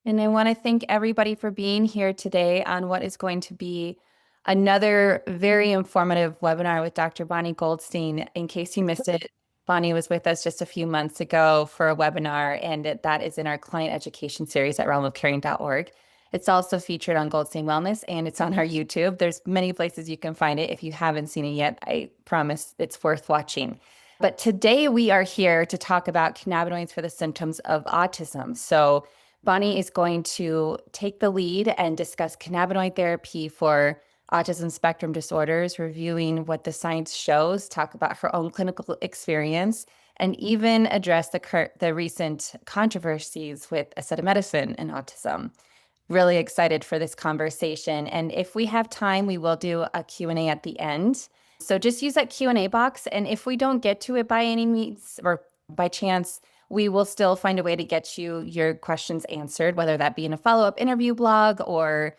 And I want to thank everybody for being here today on what is going to be another very informative webinar with Dr. Bonni Goldstein. In case you missed it, Bonni was with us just a few months ago for a webinar, and that is in our client education series at realmofcaring.org. It's also featured on Goldstein Wellness, and it's on our YouTube. There's many places you can find it. If you haven't seen it yet, I promise it's worth watching. But today we are here to talk about cannabinoids for the symptoms of autism. So Bonni is going to take the lead and discuss cannabinoid therapy for autism spectrum disorders, reviewing what the science shows, talk about her own clinical experience, and even address the recent controversies with acetaminophen and autism. Really excited for this conversation. And if we have time, we will do a Q&A at the end. So just use that Q&A box. And if we don't get to it by any means or by chance, we will still find a way to get you your questions answered, whether that be in a follow-up interview blog or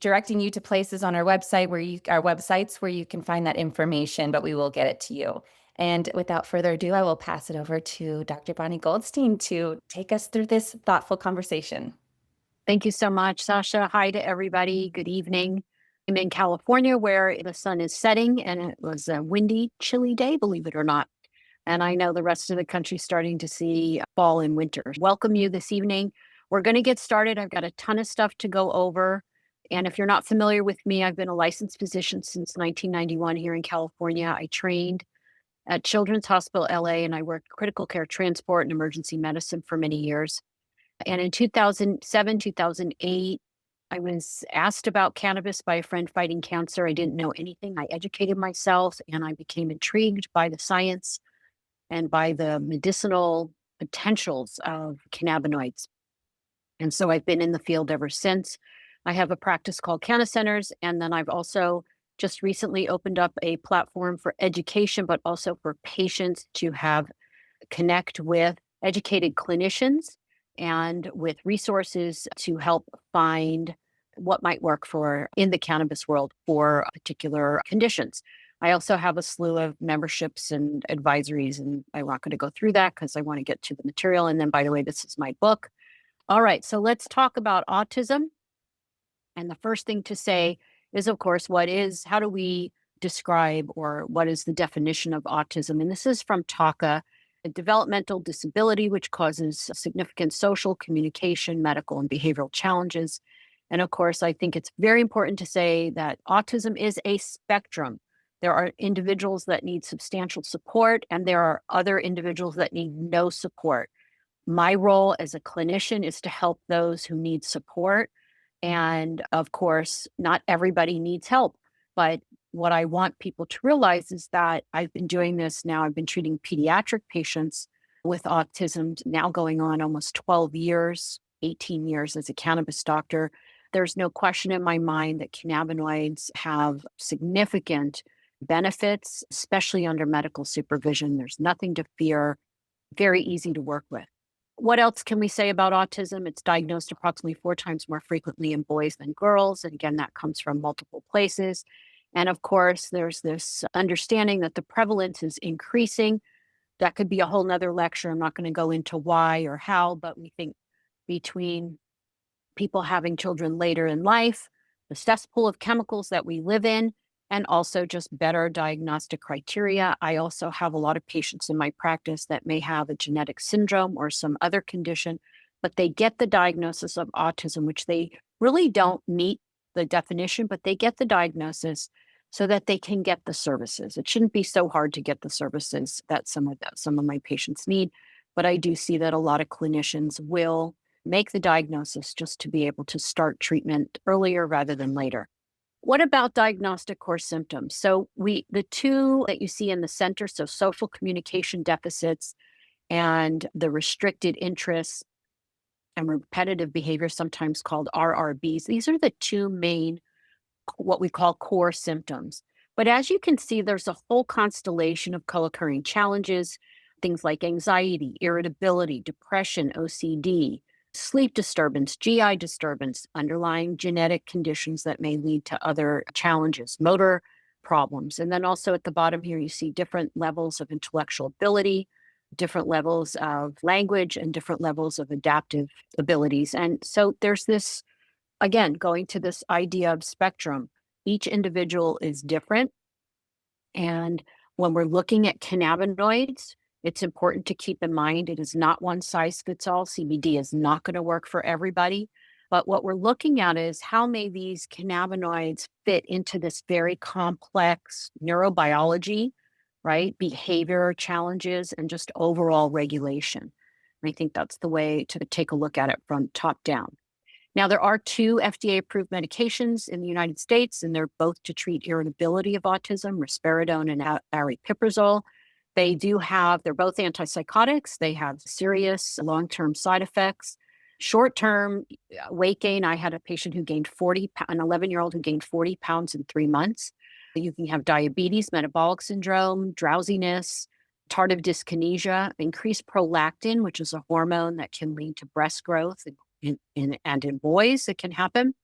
directing you to places on our website our websites where you can find that information, but we will get it to you. And without further ado, I will pass it over to Dr. Bonni Goldstein to take us through this thoughtful conversation. Thank you so much, Sasha. Hi to everybody. Good evening. I'm in California where the sun is setting and it was a windy, chilly day, believe it or not. And I know the rest of the country's starting to see fall and winter. Welcome you this evening. We're going to get started. I've got a ton of stuff to go over. And if you're not familiar with me, I've been a licensed physician since 1991 here in California. I trained at Children's Hospital LA and I worked critical care transport and emergency medicine for many years. And in 2007, 2008, I was asked about cannabis by a friend fighting cancer. I didn't know anything. I educated myself and I became intrigued by the science and by the medicinal potentials of cannabinoids. And so I've been in the field ever since. I have a practice called Canna Centers, and then I've also just recently opened up a platform for education, but also for patients to have connect with educated clinicians and with resources to help find what might work for in the cannabis world for particular conditions. I also have a slew of memberships and advisories, and I'm not going to go through that because I want to get to the material. And then, by the way, this is my book. All right, so let's talk about autism. And the first thing to say is, of course, how do we describe or what is the definition of autism? And this is from TACA, a developmental disability which causes significant social, communication, medical, and behavioral challenges. And of course, I think it's very important to say that autism is a spectrum. There are individuals that need substantial support, and there are other individuals that need no support. My role as a clinician is to help those who need support. And of course, not everybody needs help. But what I want people to realize is that I've been doing this now. I've been treating pediatric patients with autism now going on almost 12 years, 18 years as a cannabis doctor. There's no question in my mind that cannabinoids have significant benefits, especially under medical supervision. There's nothing to fear, very easy to work with. What else can we say about autism? It's diagnosed approximately 4 times more frequently in boys than girls. And again, that comes from multiple places. And of course, there's this understanding that the prevalence is increasing. That could be a whole nother lecture. I'm not going to go into why or how, but we think between people having children later in life, the cesspool of chemicals that we live in, and also just better diagnostic criteria. I also have a lot of patients in my practice that may have a genetic syndrome or some other condition, but they get the diagnosis of autism, which they really don't meet the definition, but they get the diagnosis so that they can get the services. It shouldn't be so hard to get the services that some of my patients need, but I do see that a lot of clinicians will make the diagnosis just to be able to start treatment earlier rather than later. What about diagnostic core symptoms? So the two that you see in the center, so social communication deficits and the restricted interests and repetitive behavior, sometimes called RRBs, these are the two main, what we call core symptoms. But as you can see, there's a whole constellation of co-occurring challenges, things like anxiety, irritability, depression, OCD, sleep disturbance, GI disturbance, underlying genetic conditions that may lead to other challenges, motor problems. And then also at the bottom here, you see different levels of intellectual ability, different levels of language and different levels of adaptive abilities. And so there's this, again, going to this idea of spectrum. Each individual is different. And when we're looking at cannabinoids, it's important to keep in mind it is not one size fits all. CBD is not going to work for everybody. But what we're looking at is how may these cannabinoids fit into this very complex neurobiology, right? Behavior challenges and just overall regulation. And I think that's the way to take a look at it from top down. Now, there are two FDA-approved medications in the United States, and they're both to treat irritability of autism, risperidone and aripiprazole. They're both antipsychotics. They have serious long-term side effects. Short-term weight gain, I had a patient who gained an 11-year-old who gained 40 pounds in 3 months. You can have diabetes, metabolic syndrome, drowsiness, tardive dyskinesia, increased prolactin, which is a hormone that can lead to breast growth and in boys, it can happen.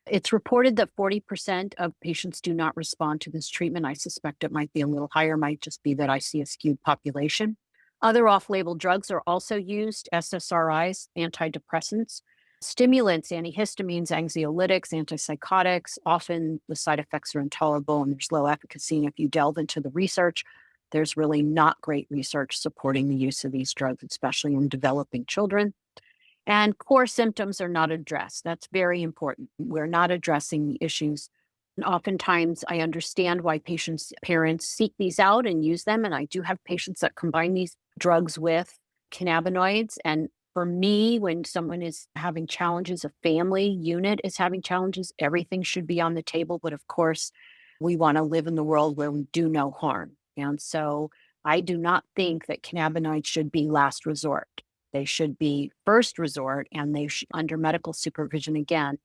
It's reported that 40% of patients do not respond to this treatment. I suspect it might be a little higher, might just be that I see a skewed population. Other off-label drugs are also used, SSRIs, antidepressants, stimulants, antihistamines, anxiolytics, antipsychotics. Often the side effects are intolerable and there's low efficacy. And if you delve into the research, there's really not great research supporting the use of these drugs, especially in developing children. And core symptoms are not addressed. That's very important. We're not addressing the issues. And oftentimes, I understand why parents seek these out and use them. And I do have patients that combine these drugs with cannabinoids. And for me, when someone is having challenges, a family unit is having challenges, everything should be on the table. But of course, we want to live in the world where we do no harm. And so I do not think that cannabinoids should be last resort. They should be first resort, and they should, under medical supervision, again,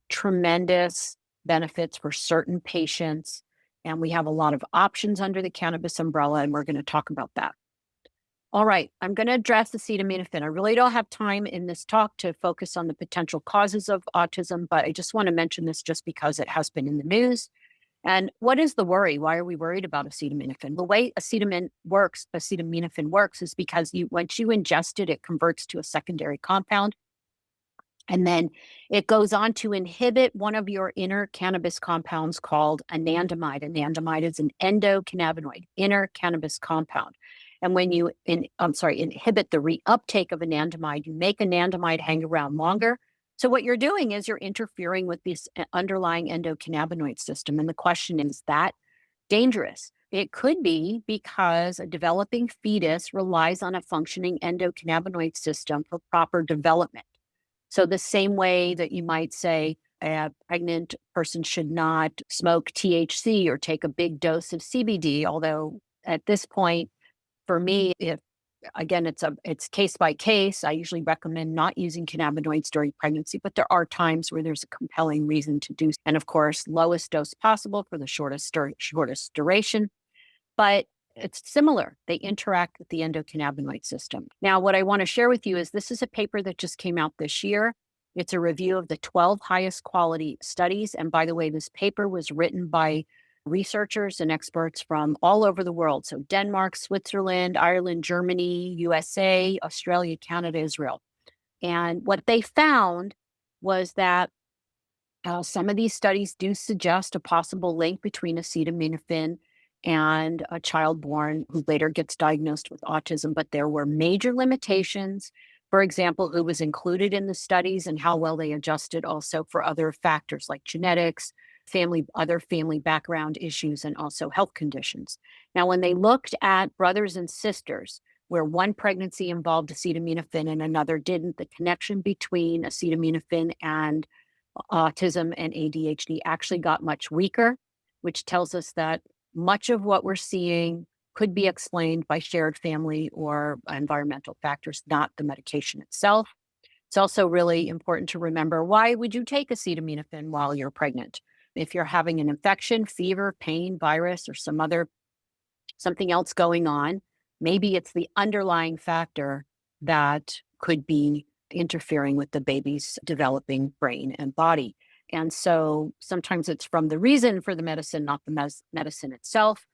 tremendous benefits for certain patients. And we have a lot of options under the cannabis umbrella, and we're going to talk about that. All right, I'm going to address acetaminophen. I really don't have time in this talk to focus on the potential causes of autism, but I just want to mention this just because it has been in the news. And what is the worry? Why are we worried about acetaminophen? The way acetaminophen works is because once you ingest it, it converts to a secondary compound. And then it goes on to inhibit one of your inner cannabis compounds called anandamide. Anandamide is an endocannabinoid, inner cannabis compound. And when you inhibit the reuptake of anandamide, you make anandamide hang around longer. So what you're doing is you're interfering with this underlying endocannabinoid system. And the question is that dangerous? It could be because a developing fetus relies on a functioning endocannabinoid system for proper development. So the same way that you might say a pregnant person should not smoke THC or take a big dose of CBD, although at this point, for me, it's case by case. I usually recommend not using cannabinoids during pregnancy, but there are times where there's a compelling reason to do. And of course, lowest dose possible for the shortest duration. But it's similar. They interact with the endocannabinoid system. Now, what I want to share with you is this is a paper that just came out this year. It's a review of the 12 highest quality studies. And by the way, this paper was written by researchers and experts from all over the world. So Denmark, Switzerland, Ireland, Germany, USA, Australia, Canada, Israel. And what they found was that some of these studies do suggest a possible link between acetaminophen and a child born who later gets diagnosed with autism, but there were major limitations. For example, who was included in the studies and how well they adjusted also for other factors like genetics, other family background issues, and also health conditions. Now, when they looked at brothers and sisters, where one pregnancy involved acetaminophen and another didn't, the connection between acetaminophen and autism and ADHD actually got much weaker, which tells us that much of what we're seeing could be explained by shared family or environmental factors, not the medication itself. It's also really important to remember, why would you take acetaminophen while you're pregnant? If you're having an infection, fever, pain, virus, or something else going on, maybe it's the underlying factor that could be interfering with the baby's developing brain and body. And so sometimes it's from the reason for the medicine, not the medicine itself.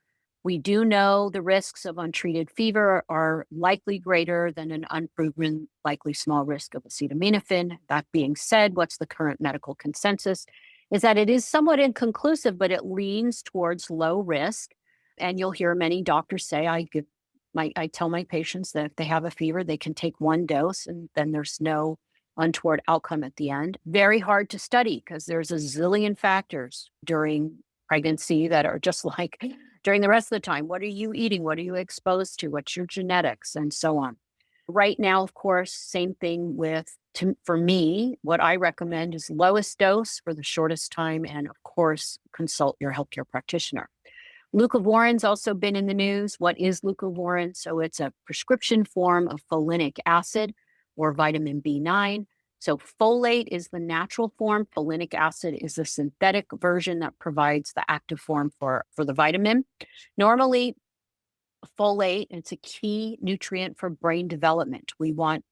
We do know the risks of untreated fever are likely greater than an unproven, likely small risk of acetaminophen. That being said, what's the current medical consensus is that it is somewhat inconclusive, but it leans towards low risk. And you'll hear many doctors say, I tell my patients that if they have a fever, they can take one dose and then there's no untoward outcome at the end. Very hard to study because there's a zillion factors during pregnancy that are just like during the rest of the time. What are you eating? What are you exposed to? What's your genetics? And so on. Right now, of course, same thing for me, what I recommend is lowest dose for the shortest time. And of course, consult your healthcare practitioner. Leucovorin's also been in the news. What is leucovorin? So it's a prescription form of folinic acid or vitamin B9. So folate is the natural form. Folinic acid is the synthetic version that provides the active form for the vitamin. Normally, folate, it's a key nutrient for brain development. We want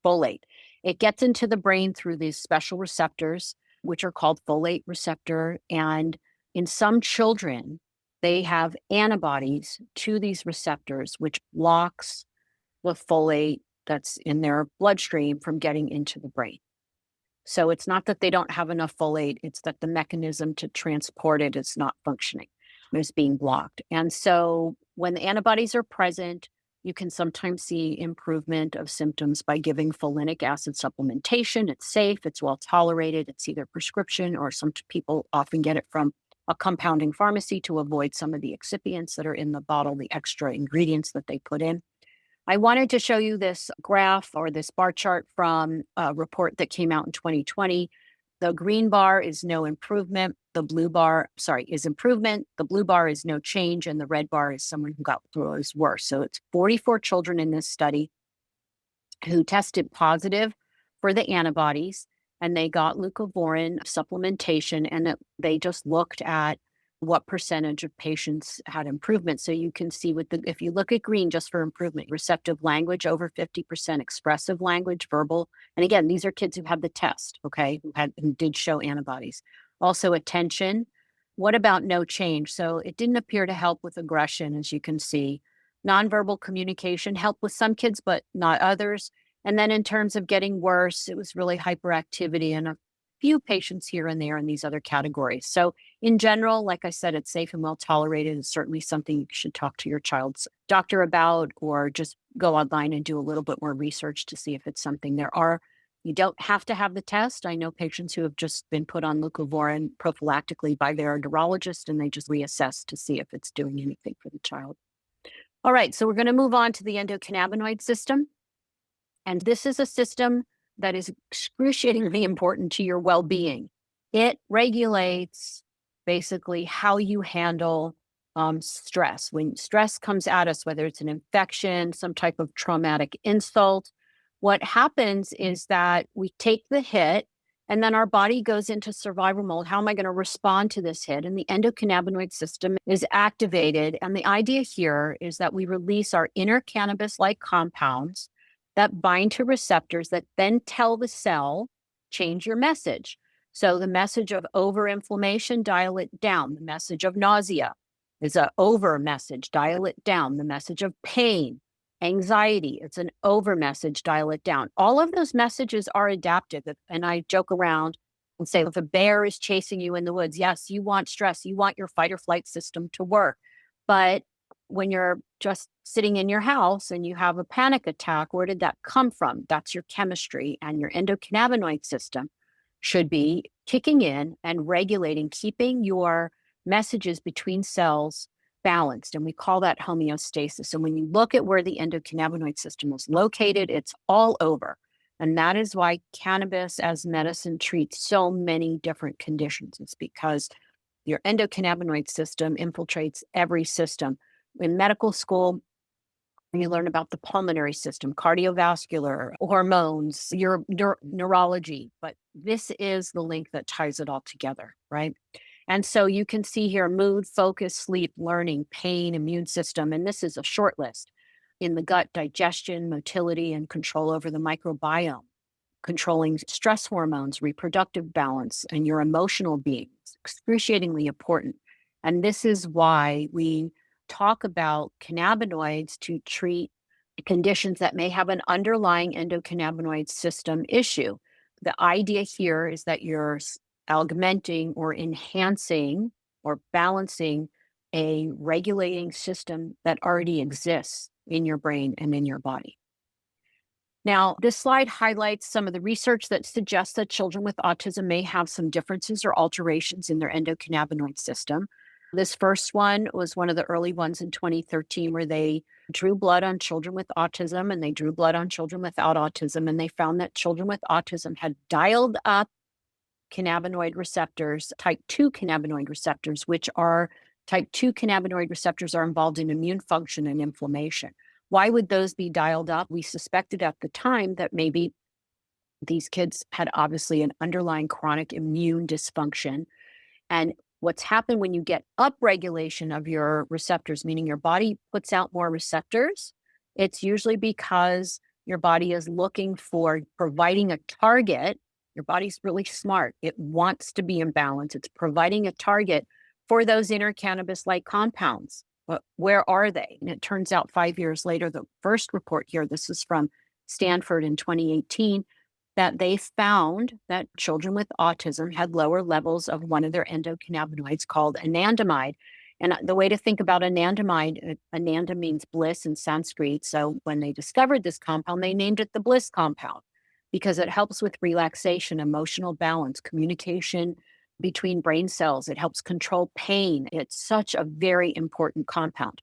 folate. It gets into the brain through these special receptors, which are called folate receptor. And in some children, they have antibodies to these receptors, which blocks the folate that's in their bloodstream from getting into the brain. So it's not that they don't have enough folate, it's that the mechanism to transport it is not functioning, it's being blocked. And so when the antibodies are present, you can sometimes see improvement of symptoms by giving folinic acid supplementation. It's safe, it's well tolerated, it's either prescription or some people often get it from a compounding pharmacy to avoid some of the excipients that are in the bottle, the extra ingredients that they put in. I wanted to show you this graph or this bar chart from a report that came out in 2020. The green bar is no improvement. The blue bar, is improvement. The blue bar is no change. And the red bar is someone who was worse. So it's 44 children in this study who tested positive for the antibodies and they got leucovorin supplementation and they just looked at what percentage of patients had improvement. So you can see if you look at green just for improvement, receptive language over 50%, expressive language, verbal. And again, these are kids who had the test, okay, who did show antibodies. Also attention. What about no change? So it didn't appear to help with aggression, as you can see. Nonverbal communication helped with some kids, but not others. And then in terms of getting worse, it was really hyperactivity and a few patients here and there in these other categories. So in general, like I said, it's safe and well tolerated. It's certainly something you should talk to your child's doctor about, or just go online and do a little bit more research to see if it's something you don't have to have the test. I know patients who have just been put on leucovorin prophylactically by their neurologist, and they just reassess to see if it's doing anything for the child. All right, so we're going to move on to the endocannabinoid system. And this is a system that is excruciatingly important to your well-being. It regulates basically how you handle stress. When stress comes at us, whether it's an infection, some type of traumatic insult, what happens is that we take the hit and then our body goes into survival mode. How am I going to respond to this hit? And the endocannabinoid system is activated. And the idea here is that we release our inner cannabis-like compounds that bind to receptors that then tell the cell, change your message. So the message of overinflammation, dial it down. The message of nausea is an over message, dial it down. The message of pain, anxiety, it's an over message, dial it down. All of those messages are adaptive. And I joke around and say, if a bear is chasing you in the woods, yes, you want stress, you want your fight or flight system to work. But when you're just sitting in your house and you have a panic attack, where did that come from? That's your chemistry, and your endocannabinoid system should be kicking in and regulating, keeping your messages between cells balanced. And we call that homeostasis. And when you look at where the endocannabinoid system is located, it's all over. And that is why cannabis as medicine treats so many different conditions. It's because your endocannabinoid system infiltrates every system. In medical school, you learn about the pulmonary system, cardiovascular, hormones, your neurology, but this is the link that ties it all together, right? And so you can see here mood, focus, sleep, learning, pain, immune system, and this is a short list. In the gut, digestion, motility, and control over the microbiome, controlling stress hormones, reproductive balance, and your emotional being. It's excruciatingly important. And this is why we talk about cannabinoids to treat conditions that may have an underlying endocannabinoid system issue. The idea here is that you're augmenting or enhancing or balancing a regulating system that already exists in your brain and in your body. Now, this slide highlights some of the research that suggests that children with autism may have some differences or alterations in their endocannabinoid system. This first one was one of the early ones in 2013, where they drew blood on children with autism and they drew blood on children without autism. And they found that children with autism had dialed up cannabinoid receptors, type 2 cannabinoid receptors, which are type 2 cannabinoid receptors are involved in immune function and inflammation. Why would those be dialed up? We suspected at the time that maybe these kids had obviously an underlying chronic immune dysfunction. And what's happened when you get upregulation of your receptors, meaning your body puts out more receptors, it's usually because your body is looking for providing a target. Your body's really smart. It wants to be in balance. It's providing a target for those inner cannabis like compounds. But where are they? And it turns out 5 years later, the first report here, this is from Stanford in 2018, that they found that children with autism had lower levels of one of their endocannabinoids called anandamide. And the way to think about anandamide, ananda means bliss in Sanskrit. So when they discovered this compound, they named it the bliss compound because it helps with relaxation, emotional balance, communication between brain cells. It helps control pain. It's such a very important compound.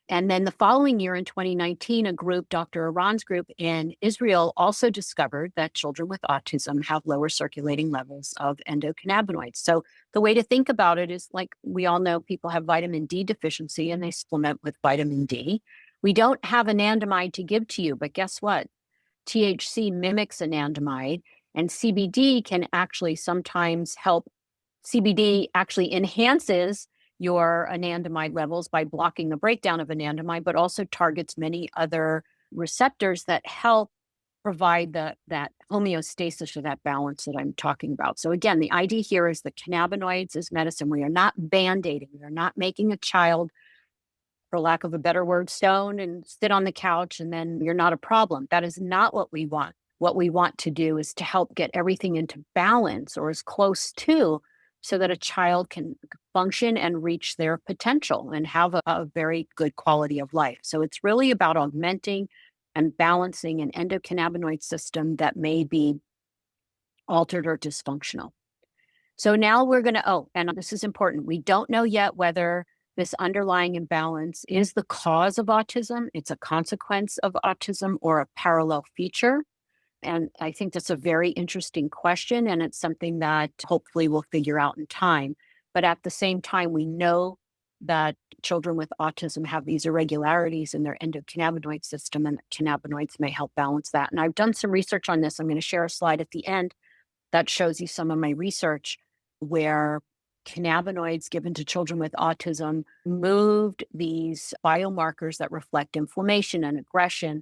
And then the following year in 2019, a group, Dr. Iran's group in Israel, also discovered that children with autism have lower circulating levels of endocannabinoids. So the way to think about it is like we all know people have vitamin D deficiency and they supplement with vitamin D. We don't have anandamide to give to you, but guess what? THC mimics anandamide, and CBD can actually sometimes help. CBD actually enhances your anandamide levels by blocking the breakdown of anandamide, but also targets many other receptors that help provide that homeostasis or that balance that I'm talking about. So again, the idea here is that cannabinoids is medicine. We are not band-aiding. We are not making a child, for lack of a better word, stone and sit on the couch and then you're not a problem. That is not what we want. What we want to do is to help get everything into balance or as close to, so that a child can function and reach their potential and have a very good quality of life. So it's really about augmenting and balancing an endocannabinoid system that may be altered or dysfunctional. So now we're going to, oh, and this is important. We don't know yet whether this underlying imbalance is the cause of autism, it's a consequence of autism, or a parallel feature. And I think that's a very interesting question. And it's something that hopefully we'll figure out in time. But at the same time, we know that children with autism have these irregularities in their endocannabinoid system, and cannabinoids may help balance that. And I've done some research on this. I'm going to share a slide at the end that shows you some of my research where cannabinoids given to children with autism moved these biomarkers that reflect inflammation and aggression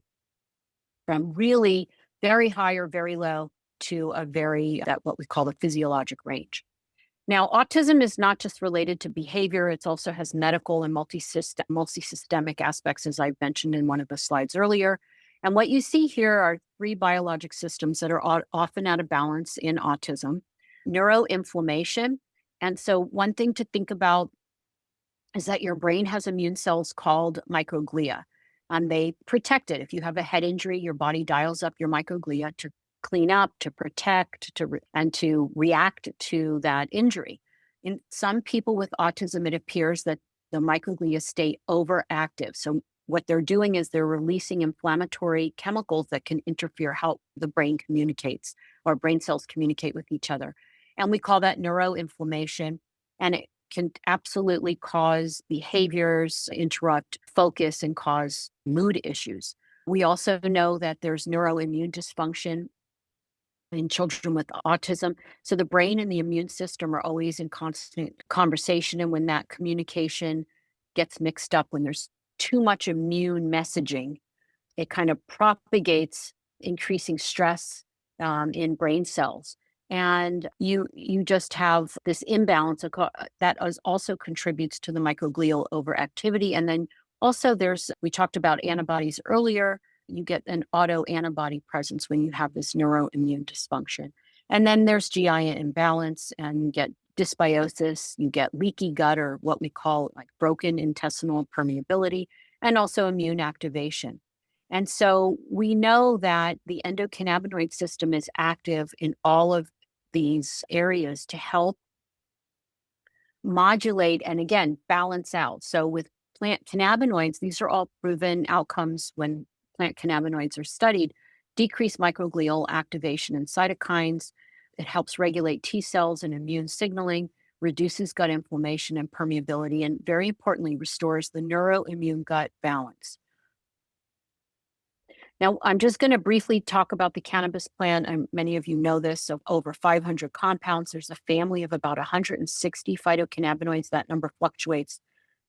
from really very high or very low to a very, that what we call the physiologic range. Now, autism is not just related to behavior, it also has medical and multisystemic aspects, as I mentioned in one of the slides earlier. And what you see here are three biologic systems that are often out of balance in autism: neuroinflammation. And so, one thing to think about is that your brain has immune cells called microglia, and they protect it. If you have a head injury, your body dials up your microglia to clean up, to protect, and to react to that injury. In some people with autism, it appears that the microglia stay overactive. So what they're doing is they're releasing inflammatory chemicals that can interfere how the brain communicates, or brain cells communicate with each other. And we call that neuroinflammation. And it can absolutely cause behaviors, interrupt focus, and cause mood issues. We also know that there's neuroimmune dysfunction in children with autism. So the brain and the immune system are always in constant conversation. And when that communication gets mixed up, when there's too much immune messaging, it kind of propagates increasing stress in brain cells. And you just have this imbalance that also contributes to the microglial overactivity. And then also we talked about antibodies earlier. You get an autoantibody presence when you have this neuroimmune dysfunction. And then there's GI imbalance, and you get dysbiosis, you get leaky gut, or what we call like broken intestinal permeability, and also immune activation. And so we know that the endocannabinoid system is active in all of these areas to help modulate and again balance out. So with plant cannabinoids, these are all proven outcomes when plant cannabinoids are studied, decrease microglial activation and cytokines. It helps regulate T cells and immune signaling, reduces gut inflammation and permeability, and very importantly, restores the neuroimmune gut balance. Now, I'm just going to briefly talk about the cannabis plant. And many of you know this. So, over 500 compounds. There's a family of about 160 phytocannabinoids. That number fluctuates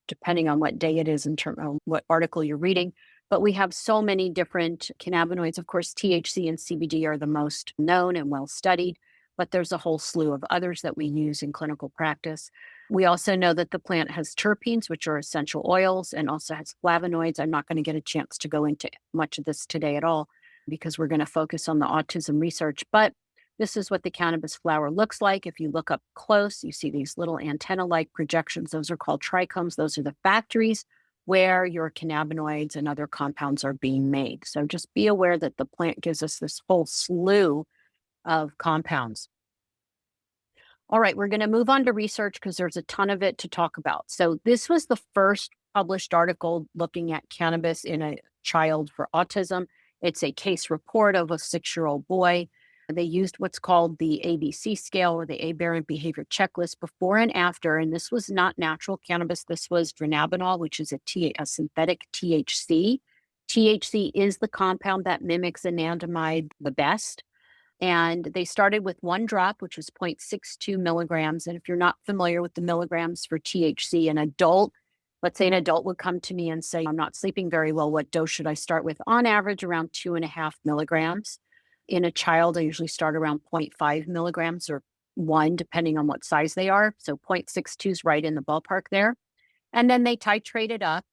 depending on what day it is in terms of what article you're reading. But we have so many different cannabinoids. Of course, THC and CBD are the most known and well studied, but there's a whole slew of others that we use in clinical practice. We also know that the plant has terpenes, which are essential oils, and also has flavonoids. I'm not going to get a chance to go into much of this today at all because we're going to focus on the autism research. But this is what the cannabis flower looks like. If you look up close, you see these little antenna-like projections. Those are called trichomes. Those are the factories where your cannabinoids and other compounds are being made. So just be aware that the plant gives us this whole slew of compounds. All right, we're going to move on to research because there's a ton of it to talk about. So this was the first published article looking at cannabis in a child for autism. It's a case report of a 6-year-old boy. They used what's called the ABC scale, or the aberrant behavior checklist, before and after. And this was not natural cannabis. This was dronabinol, which is a synthetic THC. THC is the compound that mimics anandamide the best. And they started with 1 drop, which was 0.62 milligrams. And if you're not familiar with the milligrams for THC, let's say an adult would come to me and say, I'm not sleeping very well. What dose should I start with? On average, around 2.5 milligrams. In a child, I usually start around 0.5 milligrams or 1, depending on what size they are. So 0.62 is right in the ballpark there. And then they titrate it up.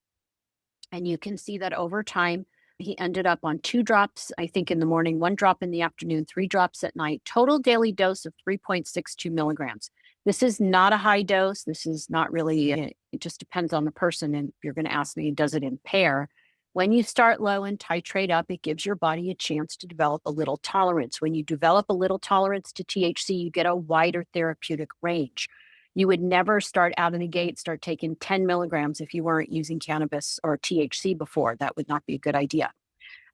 And you can see that over time, he ended up on 2 drops, I think, in the morning, 1 drop in the afternoon, 3 drops at night, total daily dose of 3.62 milligrams. This is not a high dose. This is not really, it just depends on the person. And if you're going to ask me, does it impair? When you start low and titrate up, it gives your body a chance to develop a little tolerance. When you develop a little tolerance to THC, you get a wider therapeutic range. You would never start out of the gate, start taking 10 milligrams if you weren't using cannabis or THC before. That would not be a good idea.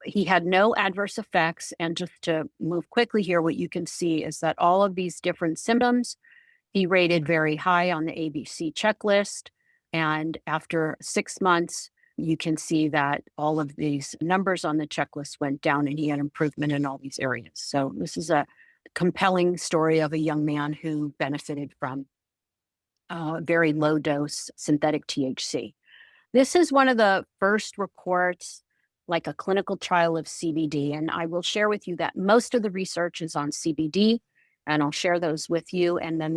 He had no adverse effects. And just to move quickly here, what you can see is that all of these different symptoms, he rated very high on the ABC checklist. And after 6 months, you can see that all of these numbers on the checklist went down and he had improvement in all these areas. So this is a compelling story of a young man who benefited from very low dose synthetic THC. This is one of the first reports, like a clinical trial of CBD. And I will share with you that most of the research is on CBD, and I'll share those with you. And then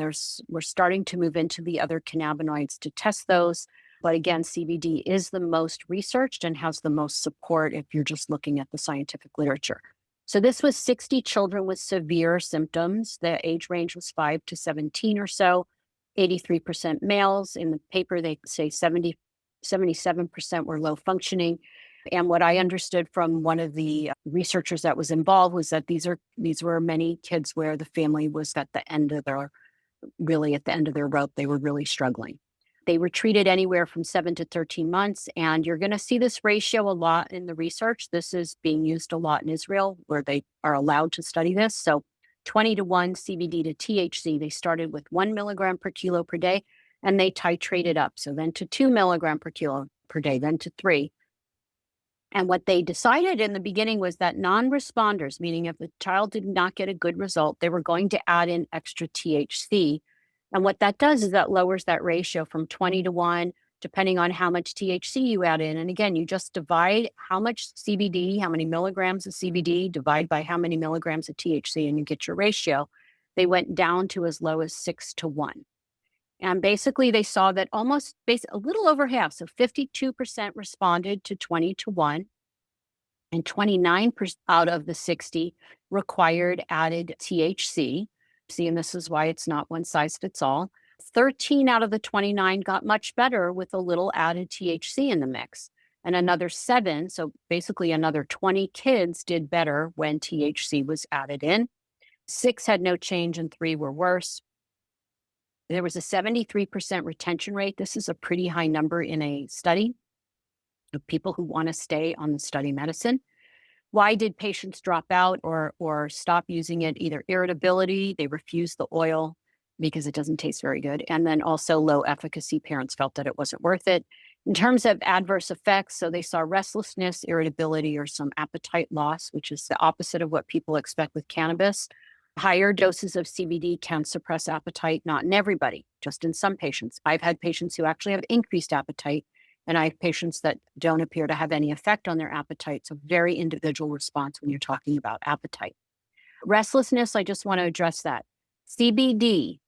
we're starting to move into the other cannabinoids to test those. But again, CBD is the most researched and has the most support if you're just looking at the scientific literature. So this was 60 children with severe symptoms. The age range was 5 to 17 or so. 83% males. In the paper, they say 77% were low functioning. And what I understood from one of the researchers that was involved was that these were many kids where the family was at the end of their rope. They were really struggling. They were treated anywhere from 7 to 13 months. And you're going to see this ratio a lot in the research. This is being used a lot in Israel, where they are allowed to study this. So 20 to 1 CBD to THC. They started with 1 milligram per kilo per day, and they titrated up. So then to 2 milligram per kilo per day, then to 3. And what they decided in the beginning was that non-responders, meaning if the child did not get a good result, they were going to add in extra THC. And what that does is that lowers that ratio from 20 to 1, depending on how much THC you add in. And again, you just divide how much CBD, how many milligrams of CBD, divide by how many milligrams of THC, and you get your ratio. they went down to as low as 6-1. And basically, they saw that a little over half, so 52% responded to 20-1, and 29% out of the 60 required added THC. See, and this is why it's not one size fits all. 13 out of the 29 got much better with a little added THC in the mix. And another 7, so basically another 20 kids did better when THC was added in. 6 had no change and 3 were worse. There was a 73% retention rate. This is a pretty high number in a study of people who want to stay on the study medicine. Why did patients drop out or stop using it? Either irritability, they refused the oil because it doesn't taste very good, and then also low efficacy. Parents felt that it wasn't worth it. In terms of adverse effects, so they saw restlessness, irritability, or some appetite loss, which is the opposite of what people expect with cannabis. Higher doses of CBD can suppress appetite, not in everybody, just in some patients. I've had patients who actually have increased appetite, and I have patients that don't appear to have any effect on their appetite. So very individual response when you're talking about appetite. Restlessness, I just want to address that. CBD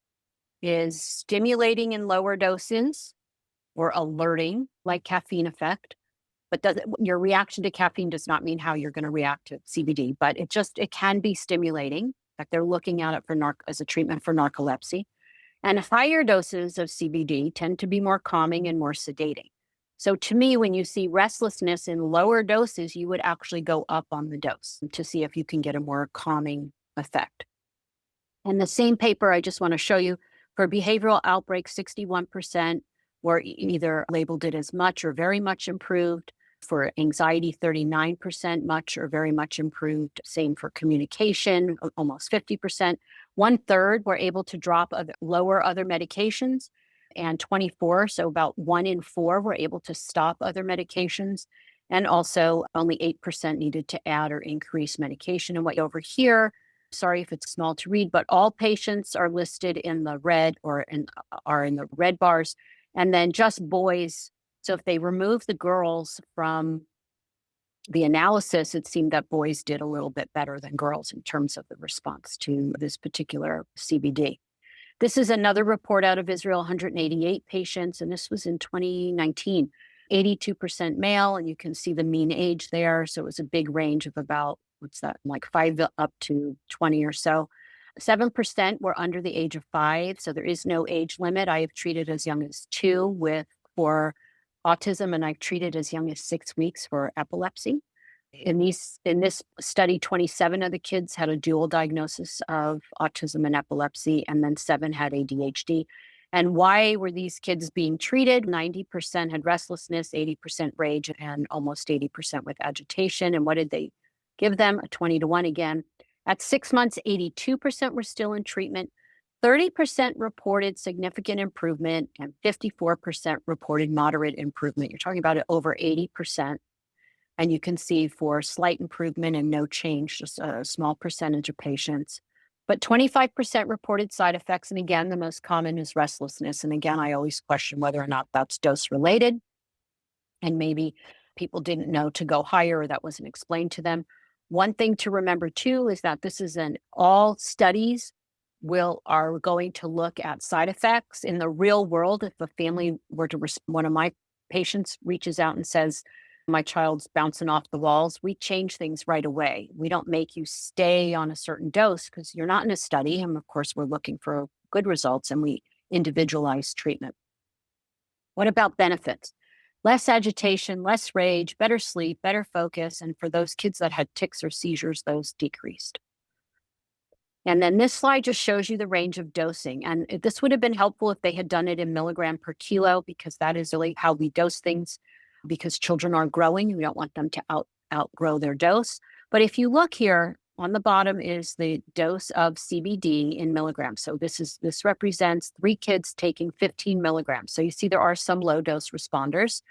is stimulating in lower doses or alerting, like caffeine effect. But your reaction to caffeine does not mean how you're going to react to CBD, but it can be stimulating. In fact, they're looking at it as a treatment for narcolepsy. And higher doses of CBD tend to be more calming and more sedating. So to me, when you see restlessness in lower doses, you would actually go up on the dose to see if you can get a more calming effect. And the same paper I just want to show you for behavioral outbreaks, 61% were either labeled it as much or very much improved. For anxiety, 39% much or very much improved. Same for communication, almost 50%. 1/3 were able to lower other medications, and 24, so about 1 in 4 were able to stop other medications. And also only 8% needed to add or increase medication. And what over here, sorry if it's small to read, but all patients are listed in the red are in the red bars. And then just boys. So if they remove the girls from the analysis, it seemed that boys did a little bit better than girls in terms of the response to this particular CBD. This is another report out of Israel, 188 patients, and this was in 2019. 82% male, and you can see the mean age there. So it was a big range of about, like 5 up to 20 or so. 7% were under the age of 5, so there is no age limit. I have treated as young as 2 for autism, and I've treated as young as 6 weeks for epilepsy. In this study, 27 of the kids had a dual diagnosis of autism and epilepsy, and then 7 had ADHD. And why were these kids being treated? 90% had restlessness, 80% rage, and almost 80% with agitation. And what did they give them? A 20-1 again. At 6 months, 82% were still in treatment. 30% reported significant improvement, and 54% reported moderate improvement. You're talking about it over 80%. And you can see for slight improvement and no change, just a small percentage of patients. But 25% reported side effects. And again, the most common is restlessness. And again, I always question whether or not that's dose related. And maybe people didn't know to go higher or that wasn't explained to them. One thing to remember too is that this is all studies are going to look at side effects in the real world. If a family were to, one of my patients reaches out and says, my child's bouncing off the walls, we change things right away. We don't make you stay on a certain dose because you're not in a study. And of course, we're looking for good results and we individualize treatment. What about benefits? Less agitation, less rage, better sleep, better focus. And for those kids that had tics or seizures, those decreased. And then this slide just shows you the range of dosing. And this would have been helpful if they had done it in milligram per kilo, because that is really how we dose things, because children are growing. We don't want them to outgrow their dose. But if you look here, on the bottom is the dose of CBD in milligrams. So this represents 3 kids taking 15 milligrams. So you see there are some low dose responders.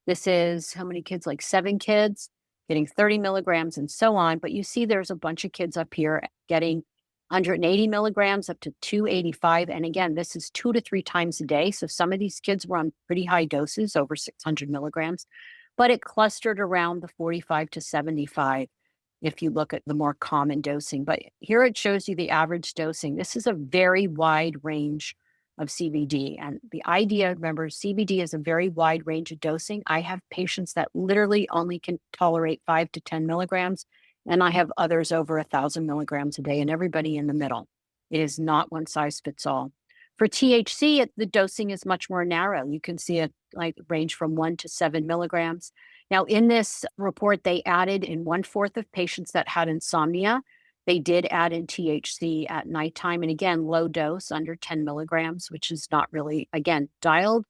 This is how many kids? Like 7 kids getting 30 milligrams and so on. But you see there's a bunch of kids up here getting 180 milligrams up to 285. And again, this is 2 to 3 times a day. So some of these kids were on pretty high doses, over 600 milligrams, but it clustered around the 45 to 75. if you look at the more common dosing. But here it shows you the average dosing. This is a very wide range of CBD. And the idea, remember, CBD is a very wide range of dosing. I have patients that literally only can tolerate 5 to 10 milligrams, and I have others over 1,000 milligrams a day, and everybody in the middle. It is not one size fits all. For THC, the dosing is much more narrow. You can see it like range from 1 to 7 milligrams. Now, in this report, they added in 1/4 of patients that had insomnia. They did add in THC at nighttime. And again, low dose, under 10 milligrams, which is not really, again, dialed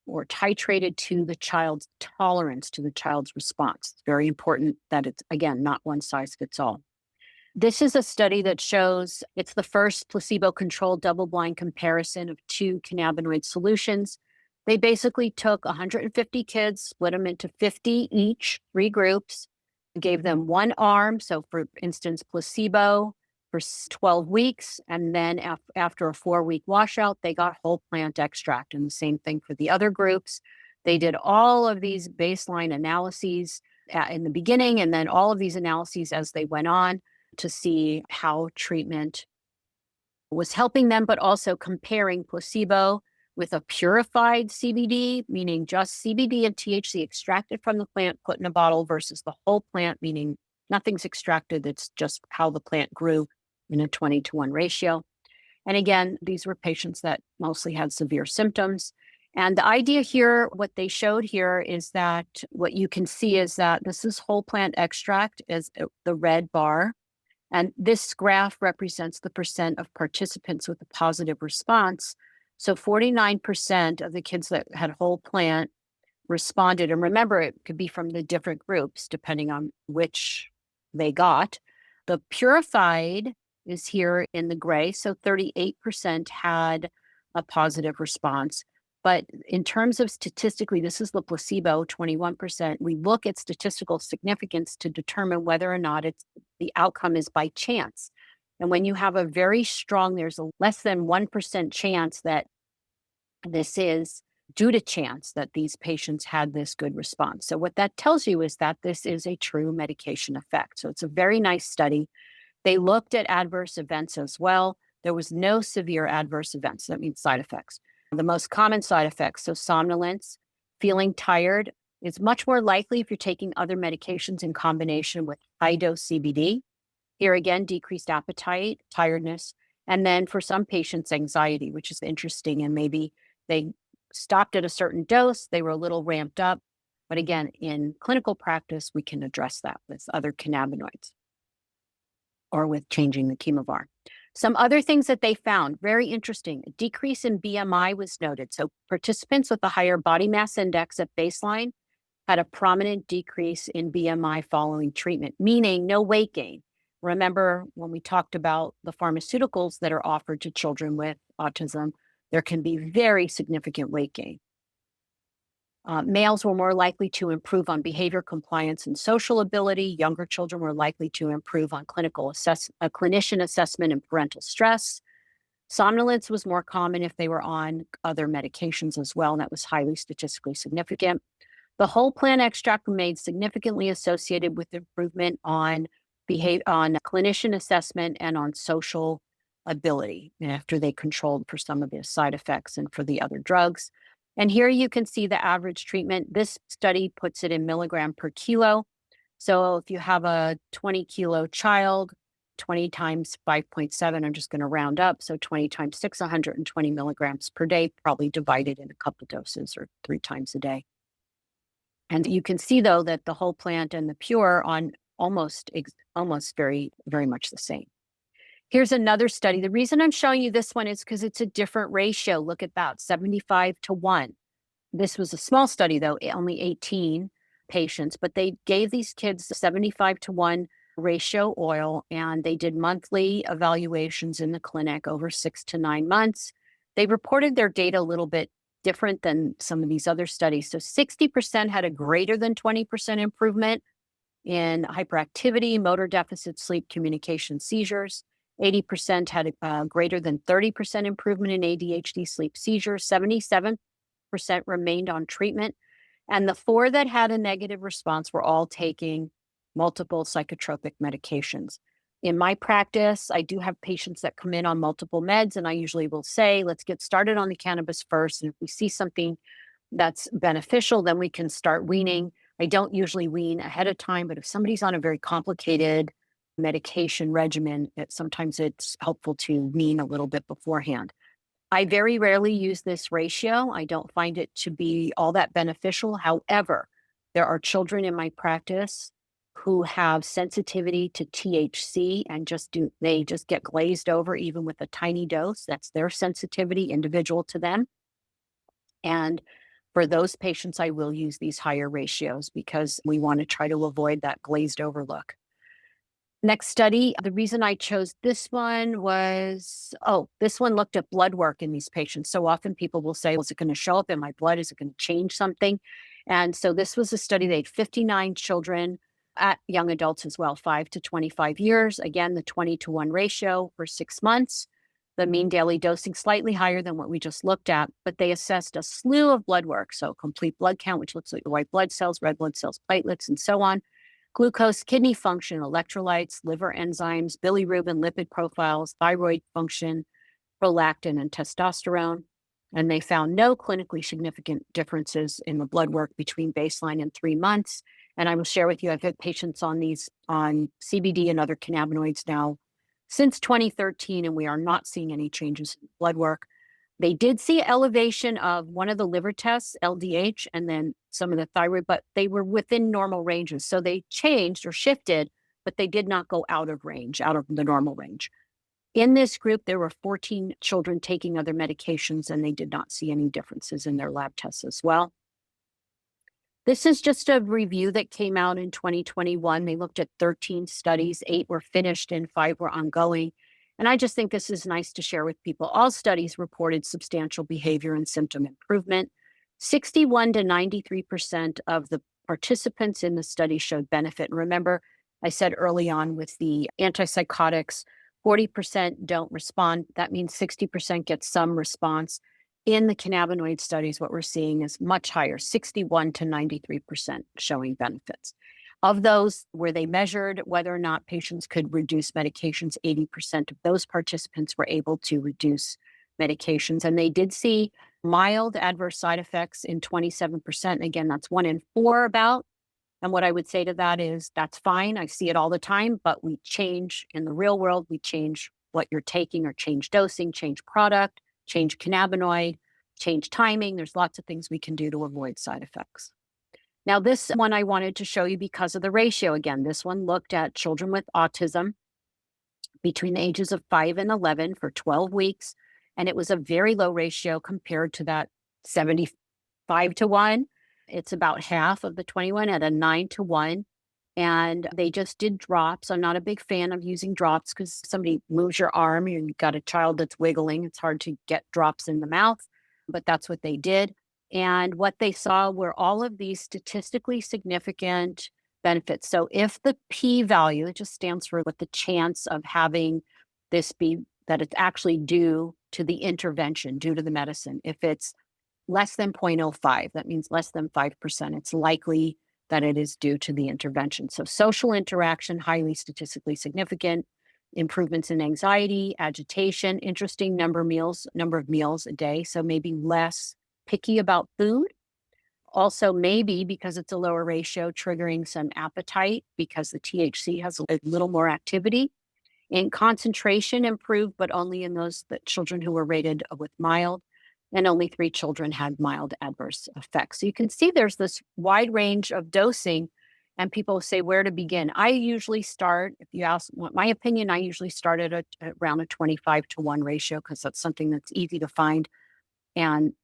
or titrated to the child's tolerance, to the child's response. It's very important that it's, again, not one size fits all. This is a study that shows it's the first placebo-controlled double-blind comparison of two cannabinoid solutions. They basically took 150 kids, split them into 50 each, 3 groups, gave them one arm. So, for instance, placebo for 12 weeks. And then after a 4-week washout, they got whole plant extract. And the same thing for the other groups. They did all of these baseline analyses in the beginning, and then all of these analyses as they went on to see how treatment was helping them, but also comparing placebo with a purified CBD, meaning just CBD and THC extracted from the plant, put in a bottle, versus the whole plant, meaning nothing's extracted. It's just how the plant grew in a 20-to-1 ratio. And again, these were patients that mostly had severe symptoms. And the idea here, what they showed here is that what you can see is that this is whole plant extract, is the red bar. And this graph represents the percent of participants with a positive response. So 49% of the kids that had whole plant responded. And remember, it could be from the different groups, depending on which they got. The purified is here in the gray. So 38% had a positive response. But in terms of statistically, this is the placebo, 21%. We look at statistical significance to determine whether or not the outcome is by chance. And when you have a very strong, there's a less than 1% chance that this is due to chance that these patients had this good response. So what that tells you is that this is a true medication effect. So it's a very nice study. They looked at adverse events as well. There was no severe adverse events. That means side effects. The most common side effects, so somnolence, feeling tired, is much more likely if you're taking other medications in combination with high-dose CBD. Here again, decreased appetite, tiredness, and then for some patients, anxiety, which is interesting. And maybe they stopped at a certain dose, they were a little ramped up. But again, in clinical practice, we can address that with other cannabinoids or with changing the chemovar. Some other things that they found, very interesting, a decrease in BMI was noted. So participants with a higher body mass index at baseline had a prominent decrease in BMI following treatment, meaning no weight gain. Remember when we talked about the pharmaceuticals that are offered to children with autism, there can be very significant weight gain. Males were more likely to improve on behavior, compliance, and social ability. Younger children were likely to improve on clinician assessment and parental stress. Somnolence was more common if they were on other medications as well, and that was highly statistically significant. The whole plant extract remained significantly associated with improvement on clinician assessment and on social ability after they controlled for some of the side effects and for the other drugs. And here you can see the average treatment. This study puts it in milligram per kilo. So if you have a 20-kilo child, 20 times 5.7, I'm just going to round up. So 20 times 6, 120 milligrams per day, probably divided in a couple doses or 3 times a day. And you can see, though, that the whole plant and the pure on almost very, very much the same. Here's another study. The reason I'm showing you this one is because it's a different ratio. Look at that, 75 to 1. This was a small study, though, only 18 patients, but they gave these kids the 75 to 1 ratio oil, and they did monthly evaluations in the clinic over 6 to 9 months. They reported their data a little bit different than some of these other studies. So 60% had a greater than 20% improvement in hyperactivity, motor deficit, sleep, communication, seizures. 80% had a greater than 30% improvement in ADHD, sleep, seizures. 77% remained on treatment. And the 4 that had a negative response were all taking multiple psychotropic medications. In my practice, I do have patients that come in on multiple meds, and I usually will say, let's get started on the cannabis first. And if we see something that's beneficial, then we can start weaning. I don't usually wean ahead of time, but if somebody's on a very complicated medication regimen, sometimes it's helpful to wean a little bit beforehand. I very rarely use this ratio. I don't find it to be all that beneficial. However, there are children in my practice who have sensitivity to THC and they just get glazed over even with a tiny dose. That's their sensitivity, individual to them. And for those patients, I will use these higher ratios because we want to try to avoid that glazed over look. Next study, the reason I chose this one was, this one looked at blood work in these patients. So often people will say, well, is it going to show up in my blood? Is it going to change something? And so this was a study. They had 59 children at young adults as well, 5 to 25 years. Again, the 20-to-1 ratio for 6 months. The mean daily dosing slightly higher than what we just looked at, but they assessed a slew of blood work. So complete blood count, which looks like the white blood cells, red blood cells, platelets, and so on. Glucose, kidney function, electrolytes, liver enzymes, bilirubin, lipid profiles, thyroid function, prolactin, and testosterone. And they found no clinically significant differences in the blood work between baseline and 3 months. And I will share with you, I've had patients on CBD and other cannabinoids now since 2013, and we are not seeing any changes in blood work. They did see elevation of one of the liver tests, LDH, and then some of the thyroid, but they were within normal ranges. So they changed or shifted, but they did not go out of range, out of the normal range. In this group, there were 14 children taking other medications, and they did not see any differences in their lab tests as well. This is just a review that came out in 2021. They looked at 13 studies, 8 were finished and 5 were ongoing. And I just think this is nice to share with people. All studies reported substantial behavior and symptom improvement. 61 to 93% of the participants in the study showed benefit. And remember, I said early on with the antipsychotics, 40% don't respond. That means 60% get some response. In the cannabinoid studies, what we're seeing is much higher, 61 to 93% showing benefits. Of those where they measured whether or not patients could reduce medications, 80% of those participants were able to reduce medications. And they did see mild adverse side effects in 27%. Again, that's 1 in 4 about. And what I would say to that is that's fine. I see it all the time, but we change in the real world. We change what you're taking or change dosing, change product, change cannabinoid, change timing. There's lots of things we can do to avoid side effects. Now, this one I wanted to show you because of the ratio. Again, this one looked at children with autism between the ages of 5 and 11 for 12 weeks. And it was a very low ratio compared to that 75 to 1. It's about half of the 21 at a 9 to 1. And they just did drops. I'm not a big fan of using drops because somebody moves your arm, you've got a child that's wiggling. It's hard to get drops in the mouth, but that's what they did. And what they saw were all of these statistically significant benefits. So if the P value, it just stands for what the chance of having this be, that it's actually due to the intervention, due to the medicine. If it's less than 0.05, that means less than 5%, it's likely that it is due to the intervention. So social interaction, highly statistically significant. Improvements in anxiety, agitation, interesting number of meals a day. So maybe less picky about food. Also, maybe because it's a lower ratio, triggering some appetite because the THC has a little more activity. And concentration improved, but only in those children who were rated with mild, and only 3 children had mild adverse effects. So you can see there's this wide range of dosing, and people say where to begin. I usually start, if you ask my opinion, I usually start at around a 25 to 1 ratio because that's something that's easy to find and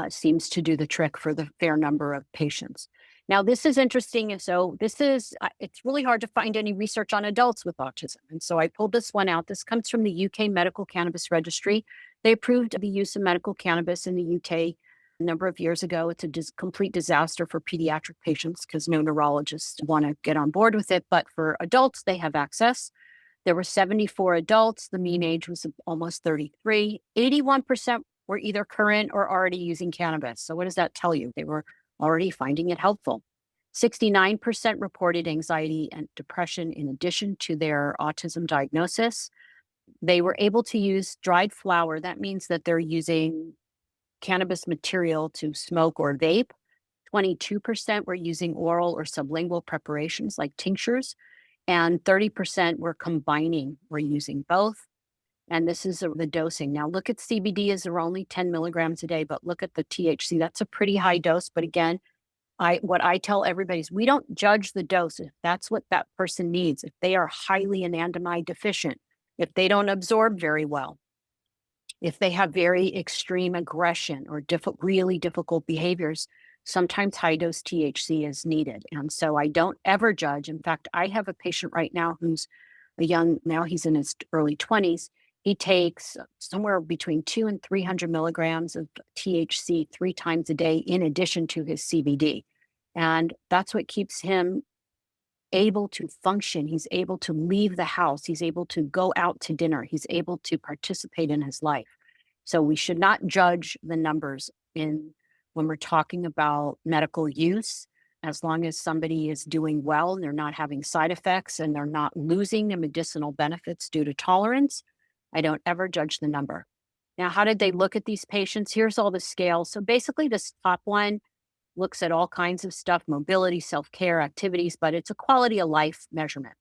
seems to do the trick for the fair number of patients. Now, this is interesting. So it's really hard to find any research on adults with autism. And so I pulled this one out. This comes from the UK Medical Cannabis Registry. They approved the use of medical cannabis in the UK a number of years ago. It's a complete disaster for pediatric patients because no neurologists want to get on board with it. But for adults, they have access. There were 74 adults. The mean age was almost 33. 81% were either current or already using cannabis. So what does that tell you? They were already finding it helpful. 69% reported anxiety and depression in addition to their autism diagnosis. They were able to use dried flower. That means that they're using cannabis material to smoke or vape. 22% were using oral or sublingual preparations like tinctures, and 30% were combining, were using both. And this is the dosing. Now, look at CBD as they're only 10 milligrams a day, but look at the THC. That's a pretty high dose. But again, what I tell everybody is we don't judge the dose. If that's what that person needs, if they are highly anandamide deficient, if they don't absorb very well, if they have very extreme aggression or really difficult behaviors, sometimes high dose THC is needed. And so I don't ever judge. In fact, I have a patient right now who's now he's in his early 20s. He takes somewhere between 200 and 300 milligrams of THC 3 times a day in addition to his CBD. And that's what keeps him able to function. He's able to leave the house. He's able to go out to dinner. He's able to participate in his life. So we should not judge the numbers when we're talking about medical use. As long as somebody is doing well and they're not having side effects and they're not losing the medicinal benefits due to tolerance, I don't ever judge the number. Now, how did they look at these patients? Here's all the scales. So basically, this top one looks at all kinds of stuff, mobility, self-care, activities, but it's a quality of life measurement.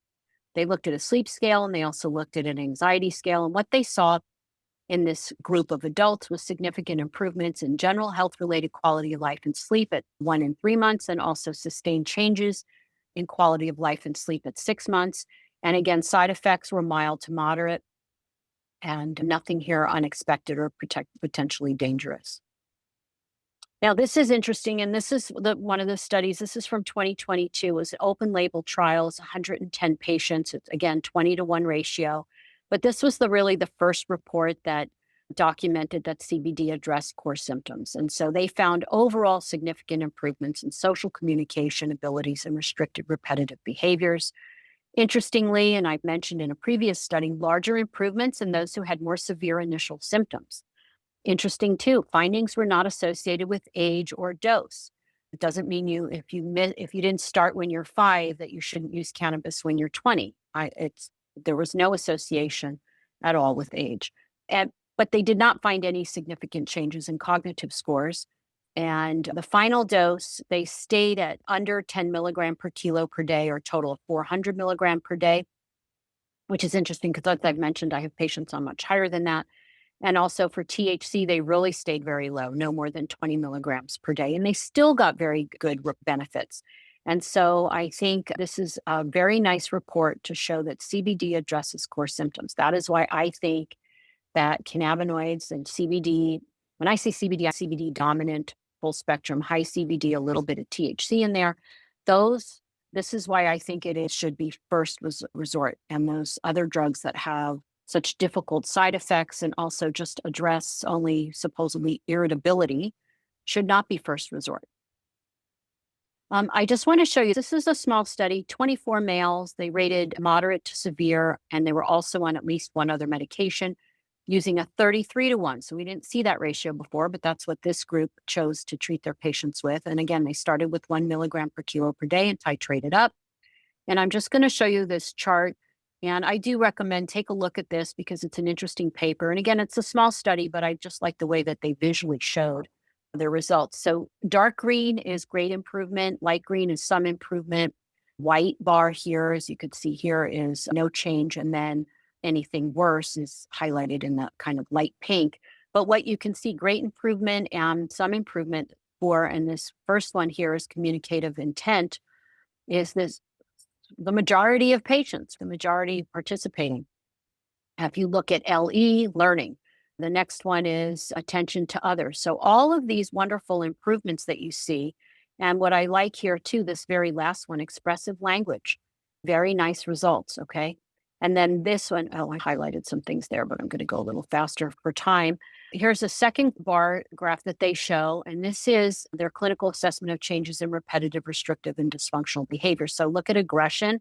They looked at a sleep scale and they also looked at an anxiety scale. And what they saw in this group of adults was significant improvements in general health-related quality of life and sleep at 1 and 3 months, and also sustained changes in quality of life and sleep at 6 months. And again, side effects were mild to moderate and nothing here unexpected or potentially dangerous. Now, this is interesting, and this is one of the studies. This is from 2022. It was an open label trials, 110 patients. It's again 20-to-1 ratio. But this was really the first report that documented that CBD addressed core symptoms. And so they found overall significant improvements in social communication abilities and restricted repetitive behaviors. Interestingly, and I've mentioned in a previous study, larger improvements in those who had more severe initial symptoms. Interesting too, findings were not associated with age or dose. It doesn't mean if you didn't start when you're 5 that you shouldn't use cannabis when you're 20. There was no association at all with age. But they did not find any significant changes in cognitive scores. And the final dose, they stayed at under 10 milligram per kilo per day, or a total of 400 milligram per day, which is interesting because, as I've mentioned, I have patients on much higher than that. And also for THC, they really stayed very low, no more than 20 milligrams per day. And they still got very good benefits. And so I think this is a very nice report to show that CBD addresses core symptoms. That is why I think that cannabinoids and CBD, when I say CBD, CBD dominant, full spectrum, high CBD, a little bit of THC in there. This is why I think should be first resort. And those other drugs that have such difficult side effects and also just address only supposedly irritability should not be first resort. I just want to show you, this is a small study, 24 males, they rated moderate to severe, and they were also on at least one other medication using a 33-to-1. So we didn't see that ratio before, but that's what this group chose to treat their patients with. And again, they started with 1 milligram per kilo per day and titrated up. And I'm just going to show you this chart. And I do recommend take a look at this because it's an interesting paper. And again, it's a small study, but I just like the way that they visually showed their results. So dark green is great improvement. Light green is some improvement. White bar here, as you could see here, is no change. And then anything worse is highlighted in that kind of light pink. But what you can see, great improvement and some improvement for, and this first one here is communicative intent, is the majority of patients, the majority participating. If you look at LE, learning, the next one is attention to others. So all of these wonderful improvements that you see, and what I like here too, this very last one, expressive language, very nice results, okay? And then this one, oh, I highlighted some things there, but I'm going to go a little faster for time. Here's a second bar graph that they show, and this is their clinical assessment of changes in repetitive, restrictive, and dysfunctional behavior. So look at aggression,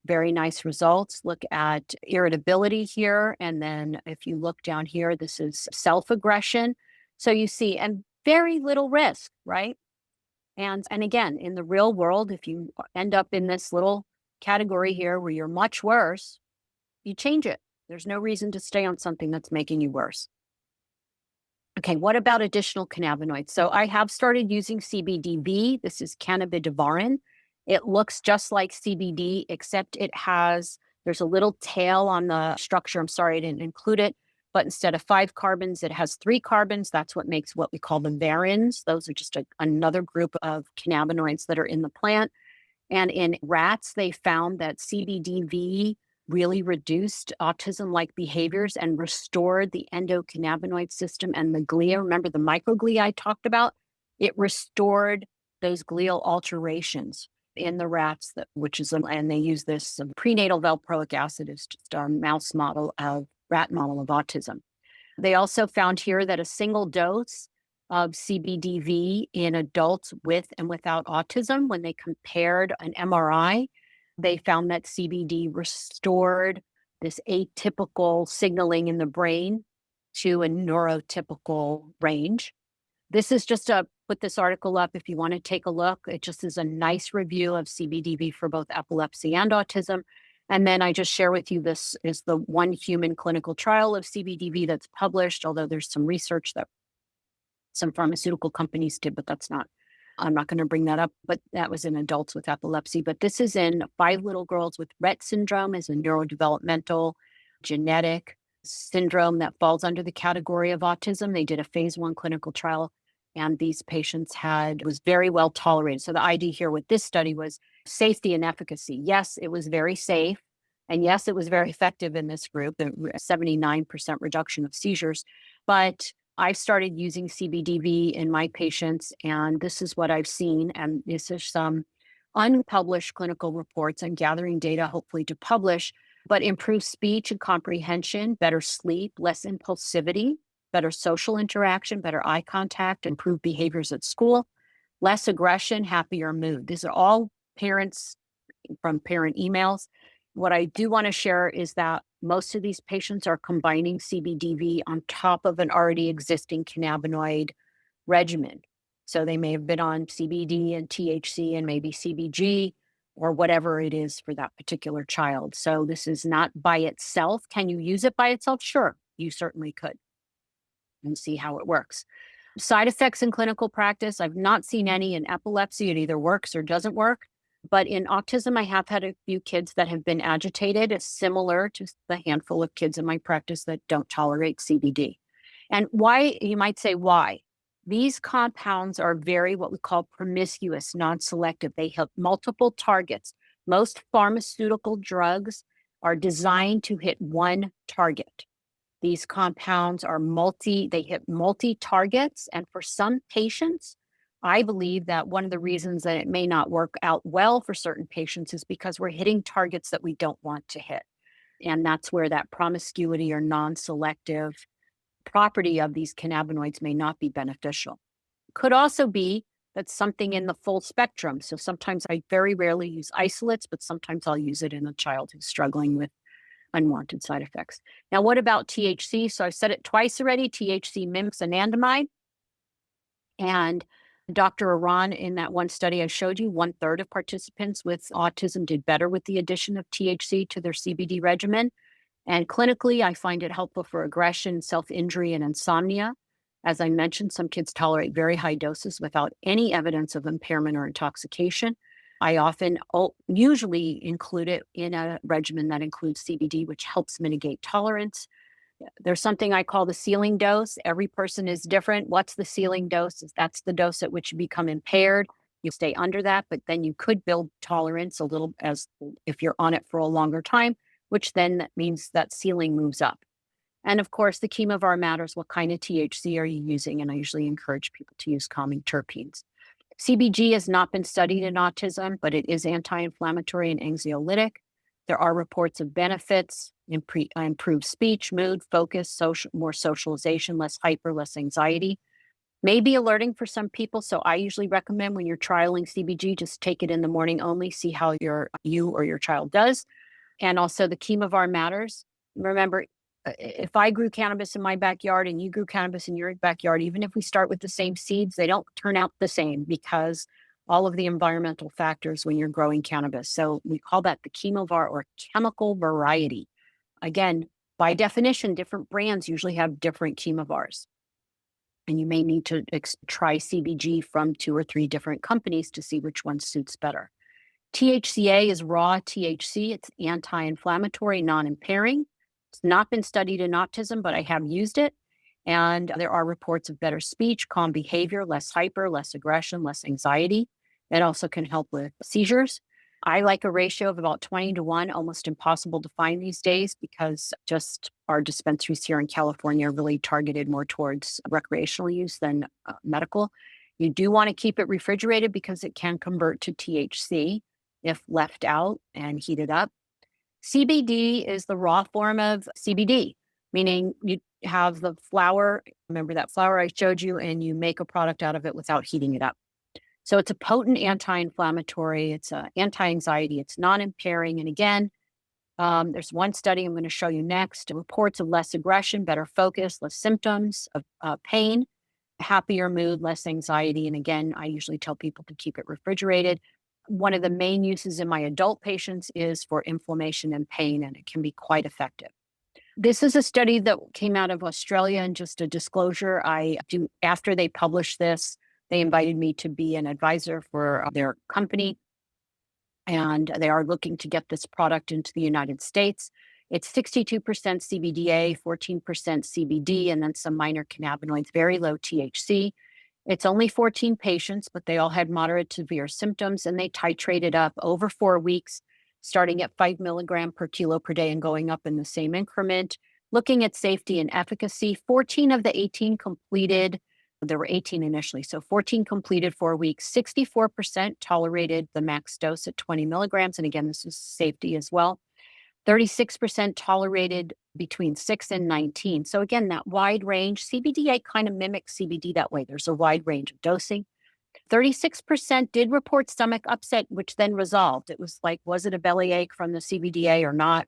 very nice results. Look at irritability here. And then if you look down here, this is self-aggression. So you see, and very little risk, right? And again, in the real world, if you end up in this little category here where you're much worse, you change it. There's no reason to stay on something that's making you worse. Okay, what about additional cannabinoids? So I have started using CBDV. This is cannabidivarin. It looks just like CBD, except there's a little tail on the structure. I'm sorry I didn't include it, but instead of 5 carbons, it has 3 carbons. That's what makes what we call the varins. Those are just another group of cannabinoids that are in the plant. And in rats, they found that CBDV really reduced autism like behaviors and restored the endocannabinoid system and the glia. Remember the microglia I talked about? It restored those glial alterations in the rats, and they use this prenatal valproic acid is just a rat model of autism. They also found here that a single dose of CBDV in adults with and without autism, when they compared an MRI, they found that CBD restored this atypical signaling in the brain to a neurotypical range. This is just put this article up if you want to take a look. It just is a nice review of CBDV for both epilepsy and autism. And then I just share with you, this is the one human clinical trial of CBDV that's published, although there's some research that some pharmaceutical companies did, but I'm not going to bring that up, but that was in adults with epilepsy. But this is in 5 little girls with Rett syndrome, is a neurodevelopmental genetic syndrome that falls under the category of autism. They did a phase 1 clinical trial, and these patients was very well tolerated. So the idea here with this study was safety and efficacy. Yes, it was very safe. And yes, it was very effective in this group, the 79% reduction of seizures. But I've started using CBDV in my patients, and this is what I've seen. And this is some unpublished clinical reports. I'm gathering data, hopefully, to publish, but improved speech and comprehension, better sleep, less impulsivity, better social interaction, better eye contact, improved behaviors at school, less aggression, happier mood. These are all parents from parent emails. What I do want to share is that most of these patients are combining CBDV on top of an already existing cannabinoid regimen. So they may have been on CBD and THC and maybe CBG or whatever it is for that particular child. So this is not by itself. Can you use it by itself? Sure, you certainly could, and see how it works. Side effects in clinical practice, I've not seen any. In epilepsy. It either works or doesn't work. But in autism, I have had a few kids that have been agitated. It's similar to the handful of kids in my practice that don't tolerate CBD. And why, you might say, why? These compounds are very what we call promiscuous, non-selective. They hit multiple targets. Most pharmaceutical drugs are designed to hit one target. These compounds they hit multi targets. And for some patients, I believe that one of the reasons that it may not work out well for certain patients is because we're hitting targets that we don't want to hit. And that's where that promiscuity or non-selective property of these cannabinoids may not be beneficial. Could also be that something in the full spectrum. So sometimes I very rarely use isolates, but sometimes I'll use it in a child who's struggling with unwanted side effects. Now, what about THC? So I've said it twice already. THC mimics anandamide. And Dr. Iran, in that one study I showed you, 1/3 of participants with autism did better with the addition of THC to their CBD regimen. And clinically, I find it helpful for aggression, self-injury, and insomnia. As I mentioned, some kids tolerate very high doses without any evidence of impairment or intoxication. I usually include it in a regimen that includes CBD, which helps mitigate tolerance. There's something I call the ceiling dose. Every person is different. What's the ceiling dose? That's the dose at which you become impaired. You stay under that, but then you could build tolerance a little as if you're on it for a longer time, which then that means that ceiling moves up. And of course, the chemovar matters. What kind of THC are you using? And I usually encourage people to use calming terpenes. CBG has not been studied in autism, but it is anti-inflammatory and anxiolytic. There are reports of benefits, improved speech, mood, focus, more socialization, less hyper, less anxiety. Maybe alerting for some people. So I usually recommend when you're trialing CBG, just take it in the morning only, see how you or your child does. And also the chemovar matters. Remember, if I grew cannabis in my backyard and you grew cannabis in your backyard, even if we start with the same seeds, they don't turn out the same because all of the environmental factors when you're growing cannabis. So we call that the chemovar or chemical variety. Again, by definition, different brands usually have different chemovars. And you may need to try CBG from 2 or 3 different companies to see which one suits better. THCA is raw THC. It's anti-inflammatory, non-impairing. It's not been studied in autism, but I have used it. And there are reports of better speech, calm behavior, less hyper, less aggression, less anxiety. It also can help with seizures. I like a ratio of about 20 to 1, almost impossible to find these days because just our dispensaries here in California are really targeted more towards recreational use than medical. You do want to keep it refrigerated because it can convert to THC if left out and heated up. CBD is the raw form of CBD, meaning you have the flower. Remember that flower I showed you, and you make a product out of it without heating it up. So it's a potent anti-inflammatory, it's anti-anxiety, it's non-impairing. And again, there's one study I'm going to show you next, reports of less aggression, better focus, less symptoms of pain, happier mood, less anxiety. And again, I usually tell people to keep it refrigerated. One of the main uses in my adult patients is for inflammation and pain, and it can be quite effective. This is a study that came out of Australia, and just a disclosure, after they published this, they invited me to be an advisor for their company, and they are looking to get this product into the United States. It's 62% CBDA, 14% CBD, and then some minor cannabinoids, very low THC. It's only 14 patients, but they all had moderate to severe symptoms, and they titrated up over 4 weeks, starting at 5 milligram per kilo per day and going up in the same increment. Looking at safety and efficacy, 14 of the 18 completed. There were 18 initially, so 14 completed 4 weeks. 64% tolerated the max dose at 20 milligrams. And again, this is safety as well. 36% tolerated between 6 and 19. So again, that wide range. CBDA kind of mimics CBD that way. There's a wide range of dosing. 36% did report stomach upset, which then resolved. It was like, was it a bellyache from the CBDA or not?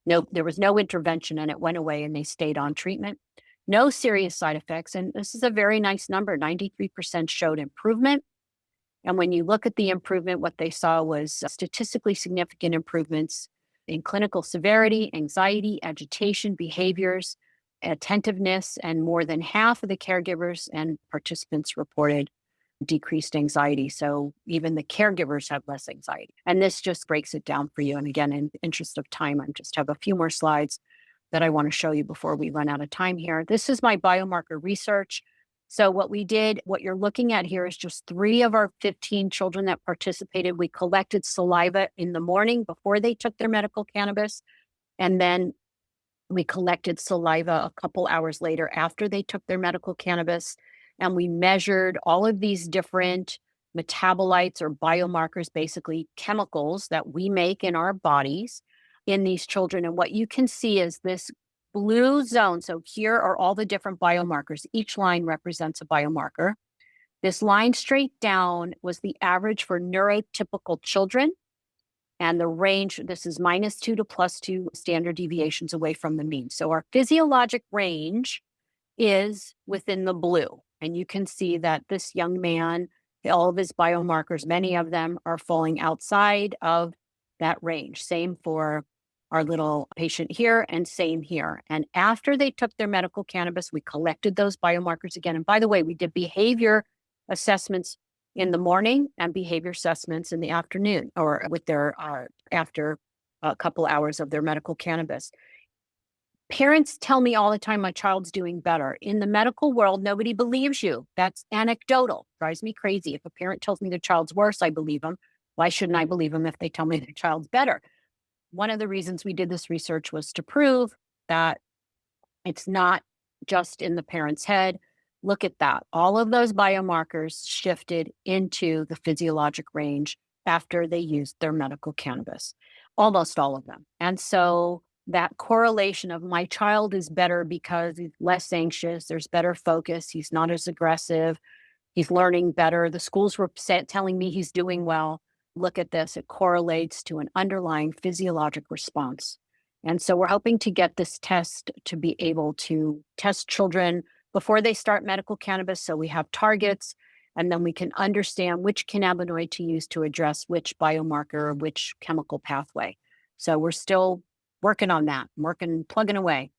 Nope, there was no intervention, and it went away, and they stayed on treatment. No serious side effects. And this is a very nice number. 93% showed improvement. And when you look at the improvement, what they saw was statistically significant improvements in clinical severity, anxiety, agitation, behaviors, attentiveness, and more than half of the caregivers and participants reported decreased anxiety. So even the caregivers have less anxiety. And this just breaks it down for you. And again, in the interest of time, I just have a few more slides that I want to show you before we run out of time here. This is my biomarker research. So what we did, what you're looking at here is just 3 of our 15 children that participated. We collected saliva in the morning before they took their medical cannabis. And then we collected saliva a couple hours later after they took their medical cannabis. And we measured all of these different metabolites or biomarkers, basically chemicals that we make in our bodies in these children. And what you can see is this blue zone. So here are all the different biomarkers. Each line represents a biomarker. This line straight down was the average for neurotypical children. And the range, this is -2 to +2 standard deviations away from the mean. So our physiologic range is within the blue. And you can see that this young man, all of his biomarkers, many of them are falling outside of that range. Same for our little patient here, and same here. And after they took their medical cannabis, we collected those biomarkers again. And by the way, we did behavior assessments in the morning and behavior assessments in the afternoon, or with their after a couple hours of their medical cannabis. Parents tell me all the time my child's doing better. In the medical world, nobody believes you. That's anecdotal. Drives me crazy. If a parent tells me their child's worse, I believe them. Why shouldn't I believe them if they tell me their child's better? One of the reasons we did this research was to prove that it's not just in the parent's head. Look at that. All of those biomarkers shifted into the physiologic range after they used their medical cannabis, almost all of them. And so that correlation of my child is better because he's less anxious, there's better focus, he's not as aggressive, he's learning better. The schools were telling me he's doing well. Look at this. It correlates to an underlying physiologic response. And so we're hoping to get this test to be able to test children before they start medical cannabis. So we have targets. And then we can understand which cannabinoid to use to address which biomarker or which chemical pathway. So we're still working on that, plugging away.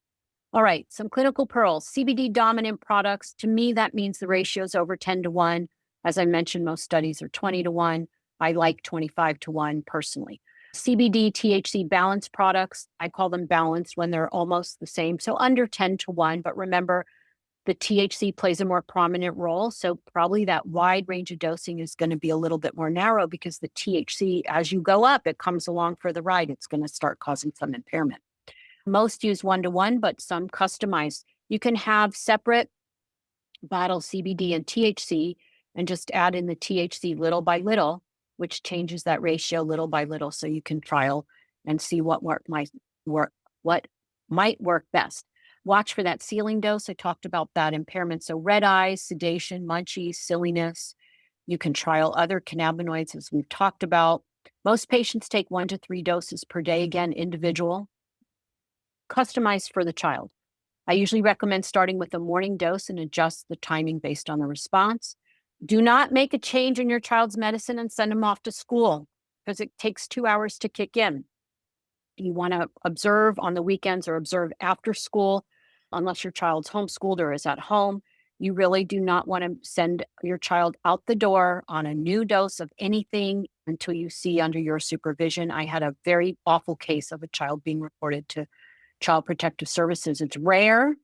All right, some clinical pearls. CBD dominant products. To me, that means the ratio is over 10 to 1. As I mentioned, most studies are 20 to 1. I like 25 to 1 personally. CBD, THC balanced products. I call them balanced when they're almost the same. So under 10 to 1. But remember, the THC plays a more prominent role. So probably that wide range of dosing is going to be a little bit more narrow because the THC, as you go up, it comes along for the ride. It's going to start causing some impairment. Most use 1 to 1, but some customize. You can have separate bottle CBD and THC and just add in the THC little by little, which changes that ratio little by little. So you can trial and see what might work best. Watch for that ceiling dose. I talked about that impairment. So red eyes, sedation, munchies, silliness. You can trial other cannabinoids as we've talked about. Most patients take 1 to 3 doses per day, again, individual, customized for the child. I usually recommend starting with a morning dose and adjust the timing based on the response. Do not make a change in your child's medicine and send them off to school because it takes 2 hours to kick in. You want to observe on the weekends or observe after school, unless your child's homeschooled or is at home. You really do not want to send your child out the door on a new dose of anything until you see under your supervision. I had a very awful case of a child being reported to Child Protective Services. It's rare,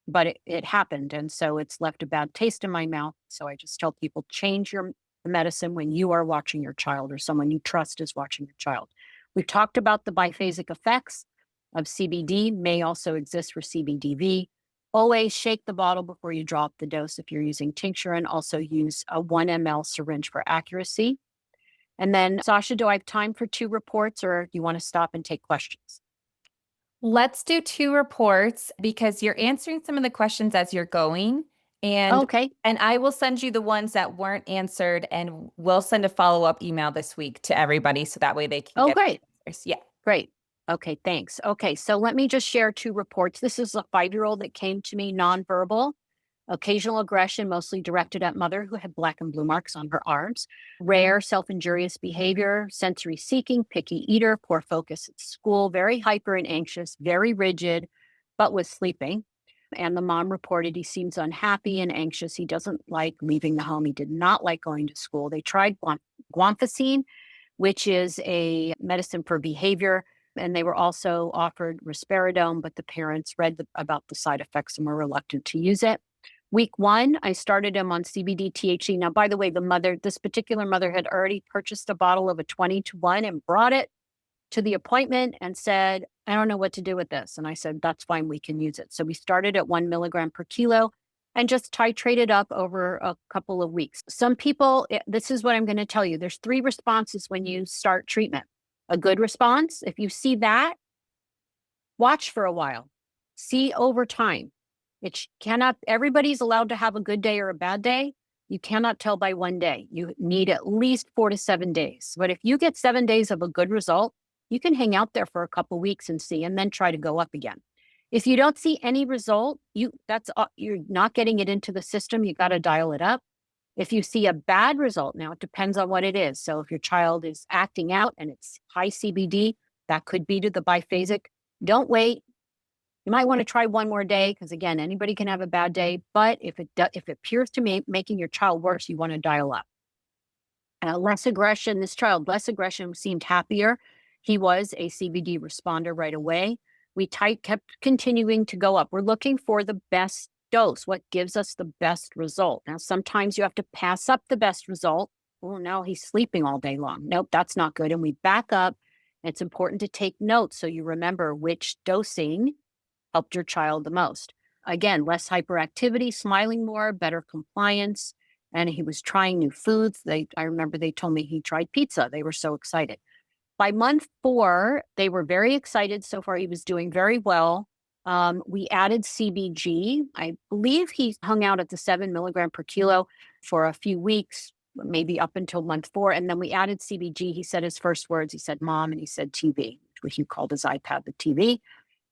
but it happened. And so it's left a bad taste in my mouth. So I just tell people change your medicine when you are watching your child or someone you trust is watching your child. We've talked about the biphasic effects of CBD may also exist for CBDV. Always shake the bottle before you drop the dose if you're using tincture, and also use a 1 ml syringe for accuracy. And then, Sasha, do I have time for 2 reports or do you want to stop and take questions? Let's do 2 reports because you're answering some of the questions as you're going. And Okay, and I will send you the ones that weren't answered, and we'll send a follow-up email this week to everybody so that way they can oh, get great. the answers. Yeah. Great. Okay, thanks. Okay, so let me just share 2 reports. This is a 5-year-old that came to me nonverbal, occasional aggression, mostly directed at mother who had black and blue marks on her arms, rare self injurious behavior, sensory seeking, picky eater, poor focus at school, very hyper and anxious, very rigid, but was sleeping. And the mom reported he seems unhappy and anxious. He doesn't like leaving the home. He did not like going to school. They tried guanfacine, which is a medicine for behavior. And they were also offered risperidone, but the parents read about the side effects and were reluctant to use it. Week 1, I started him on CBD THC. Now, by the way, this particular mother had already purchased a bottle of a 20 to 1 and brought it to the appointment and said, I don't know what to do with this. And I said, that's fine, we can use it. So we started at 1 milligram per kilo and just titrated up over a couple of weeks. Some people, this is what I'm going to tell you. There's 3 responses when you start treatment. A good response, if you see that, watch for a while, see over time. Everybody's allowed to have a good day or a bad day. You cannot tell by one day. You need at least 4 to 7 days. But if you get 7 days of a good result, you can hang out there for a couple weeks and see, and then try to go up again. If you don't see any result, you're not getting it into the system. You got to dial it up. If you see a bad result, now it depends on what it is. So if your child is acting out and it's high CBD, that could be to the biphasic. Don't wait. You might want to try one more day because, again, anybody can have a bad day. But if it appears to be making your child worse, you want to dial up. Less aggression. This child, less aggression, seemed happier. He was a CBD responder right away. We kept continuing to go up. We're looking for the best dose, what gives us the best result. Now, sometimes you have to pass up the best result. Oh, no, he's sleeping all day long. Nope, that's not good. And we back up. It's important to take notes so you remember which dosing helped your child the most. Again, less hyperactivity, smiling more, better compliance, and he was trying new foods. I remember they told me he tried pizza. They were so excited. By month 4, they were very excited. So far, he was doing very well. We added CBG. I believe he hung out at the 7 milligram per kilo for a few weeks, maybe up until month 4. And then we added CBG. He said his first words, he said, Mom, and he said TV, which he called his iPad the TV.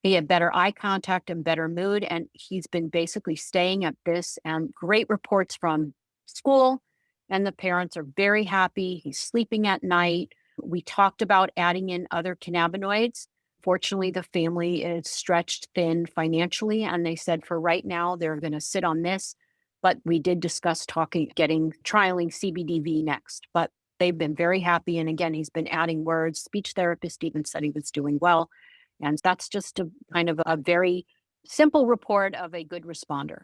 He had better eye contact and better mood. And he's been basically staying at this, and great reports from school. and the parents are very happy. He's sleeping at night. We talked about adding in other cannabinoids. Fortunately, the family is stretched thin financially, and they said for right now, they're going to sit on this. But we did discuss trialing CBDV next. But they've been very happy. And again, he's been adding words. Speech therapist even said he was doing well. And that's just a kind of a very simple report of a good responder.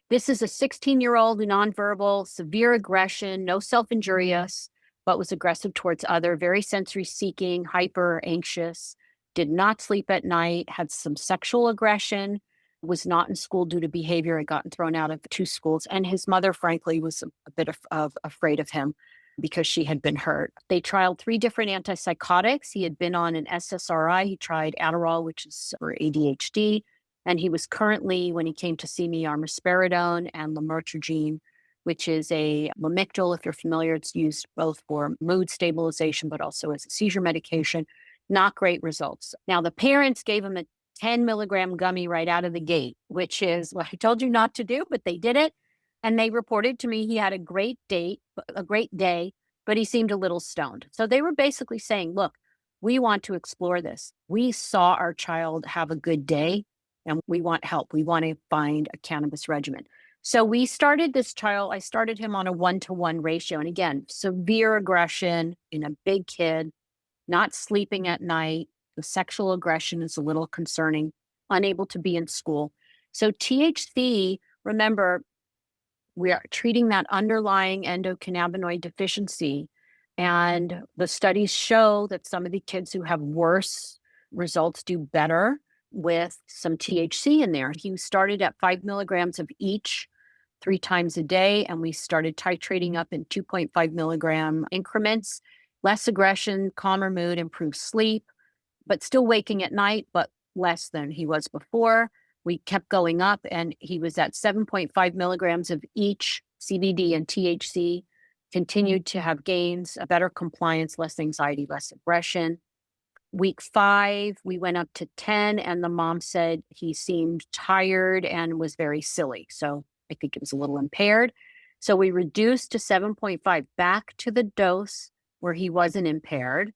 This is a 16-year-old nonverbal, severe aggression, no self-injurious, but was aggressive towards other, very sensory seeking, hyper anxious, did not sleep at night, had some sexual aggression, was not in school due to behavior, had gotten thrown out of 2 schools. And his mother, frankly, was a bit of afraid of him because she had been hurt. They trialed 3 different antipsychotics. He had been on an SSRI. He tried Adderall, which is for ADHD. And he was currently, when he came to see me, on risperidone and lamotrigine, which is a Lamictal, if you're familiar. It's used both for mood stabilization, but also as a seizure medication. Not great results. Now, the parents gave him a 10 milligram gummy right out of the gate, which is what I told you not to do, but they did it. And they reported to me he had a great day, but he seemed a little stoned. So they were basically saying, look, we want to explore this. We saw our child have a good day and we want help. We want to find a cannabis regimen. So we started this child, I started him on a 1-to-1 ratio. And again, severe aggression in a big kid, not sleeping at night. The sexual aggression is a little concerning, unable to be in school. So THC, remember, we are treating that underlying endocannabinoid deficiency. And the studies show that some of the kids who have worse results do better with some THC in there. He started at 5 milligrams of each 3 times a day, and we started titrating up in 2.5 milligram increments. Less aggression, calmer mood, improved sleep, but still waking at night, but less than he was before. We kept going up, and he was at 7.5 milligrams of each CBD and THC, continued to have gains, a better compliance, less anxiety, less aggression. Week 5, we went up to 10, and the mom said he seemed tired and was very silly. So I think it was a little impaired. So we reduced to 7.5, back to the dose where he wasn't impaired.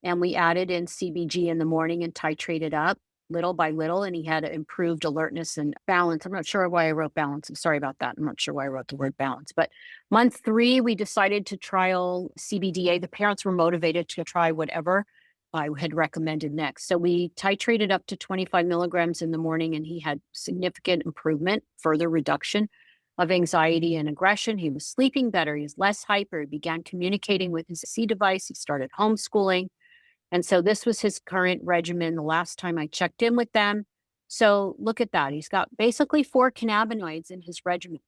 And we added in CBG in the morning and titrated up little by little. And he had improved alertness and balance. I'm not sure why I wrote balance. I'm sorry about that. I'm not sure why I wrote the word balance. But month 3, we decided to trial CBDA. The parents were motivated to try whatever I had recommended next. So we titrated up to 25 milligrams in the morning, and he had significant improvement, further reduction of anxiety and aggression. He was sleeping better. He was less hyper. He began communicating with his C device. He started homeschooling. And so this was his current regimen the last time I checked in with them. So look at that. He's got basically 4 cannabinoids in his regimen.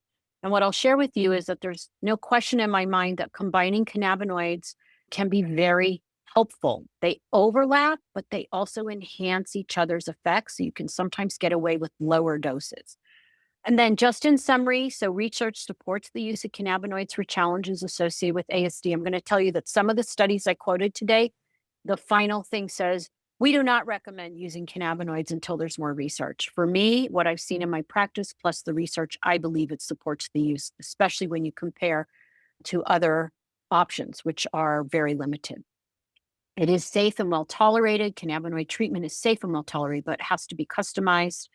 And what I'll share with you is that there's no question in my mind that combining cannabinoids can be very helpful. They overlap, but they also enhance each other's effects. So you can sometimes get away with lower doses. And then just in summary, so research supports the use of cannabinoids for challenges associated with ASD. I'm going to tell you that some of the studies I quoted today, the final thing says, we do not recommend using cannabinoids until there's more research. For me, what I've seen in my practice, plus the research, I believe it supports the use, especially when you compare to other options, which are very limited. It is safe and well tolerated. Cannabinoid treatment is safe and well tolerated, but it has to be customized.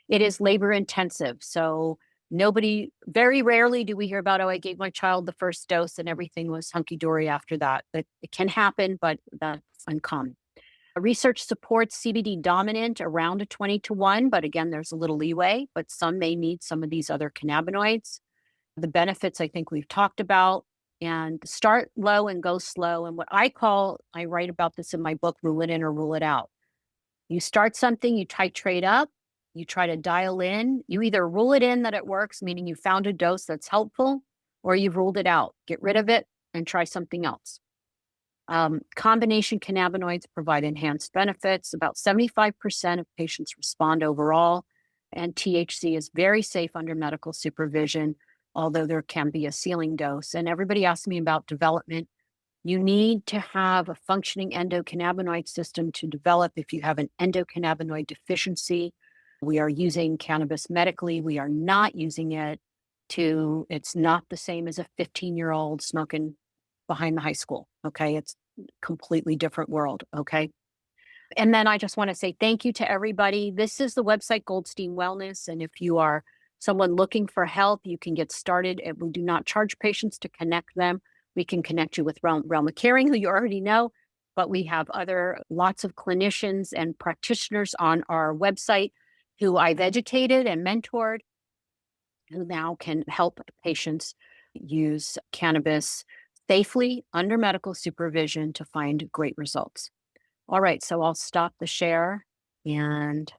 It is labor intensive. So very rarely do we hear about, oh, I gave my child the first dose and everything was hunky dory after that. It can happen, but that's uncommon. Research supports CBD dominant around a 20-to-1, but again, there's a little leeway, but some may need some of these other cannabinoids. The benefits I think we've talked about, and start low and go slow. And what I write about this in my book, Rule It In or Rule It Out. You start something, you titrate up, you try to dial in, you either rule it in that it works, meaning you found a dose that's helpful, or you've ruled it out. Get rid of it and try something else. Combination cannabinoids provide enhanced benefits. About 75% of patients respond overall, and THC is very safe under medical supervision, although there can be a ceiling dose. And everybody asks me about development. You need to have a functioning endocannabinoid system to develop if you have an endocannabinoid deficiency. We are using cannabis medically. We are not using it to it's not the same as a 15-year-old smoking behind the high school. Okay. It's completely different world. Okay. And then I just want to say thank you to everybody. This is the website Goldstein Wellness. And if you are someone looking for help, you can get started. And we do not charge patients to connect them. We can connect you with Realm of Caring, who you already know, but we have other lots of clinicians and practitioners on our website who I've educated and mentored, who now can help patients use cannabis safely under medical supervision to find great results. All right, so I'll stop the share and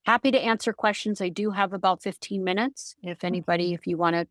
happy to answer questions. I do have about 15 minutes. If you want to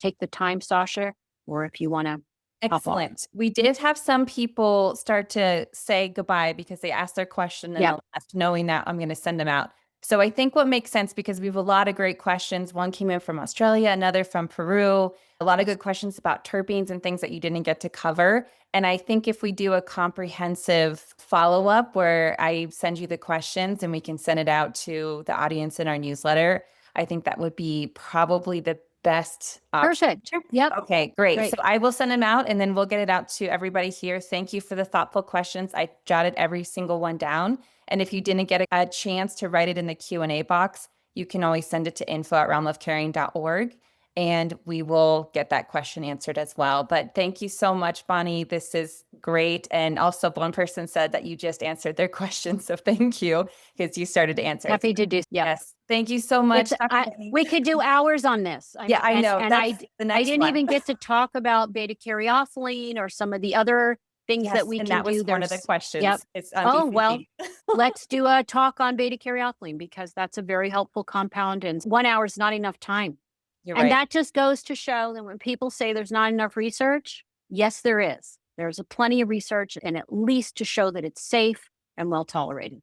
take the time, Sasha, or if you want to hop off. Excellent. We did have some people start to say goodbye because they asked their question and Yep. the last, knowing that I'm going to send them out. So I think what makes sense, because we have a lot of great questions. One came in from Australia, another from Peru, a lot of good questions about terpenes and things that you didn't get to cover. And I think if we do a comprehensive follow-up where I send you the questions and we can send it out to the audience in our newsletter, I think that would be probably the best option. Perfect. Yep. Okay, great. Great. So I will send them out and then we'll get it out to everybody here. Thank you for the thoughtful questions. I jotted every single one down. And if you didn't get a chance to write it in the Q&A box, you can always send it to info@realmofcaring.org and we will get that question answered as well. But thank you so much, Bonni. This is great. And also one person said that you just answered their question. So thank you, because you started to answer it. Happy to do. Yeah. Yes. Thank you so much. We could do hours on this. Yeah, I know. And That's the next I didn't one. even get to talk about beta caryophylline or some of the other things Yes, that we and can that was do. one of the questions. Yep. It's on Oh, well, BCG. let's do a talk on beta caryophylline because that's a very helpful compound and 1 hour is not enough time. You're And right. that just goes to show that when people say there's not enough research, yes, there is. There's a plenty of research and at least to show that it's safe and well tolerated.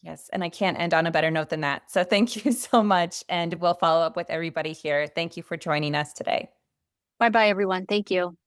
Yes, and I can't end on a better note than that. So thank you so much, and we'll follow up with everybody here. Thank you for joining us today. Bye-bye, everyone. Thank you.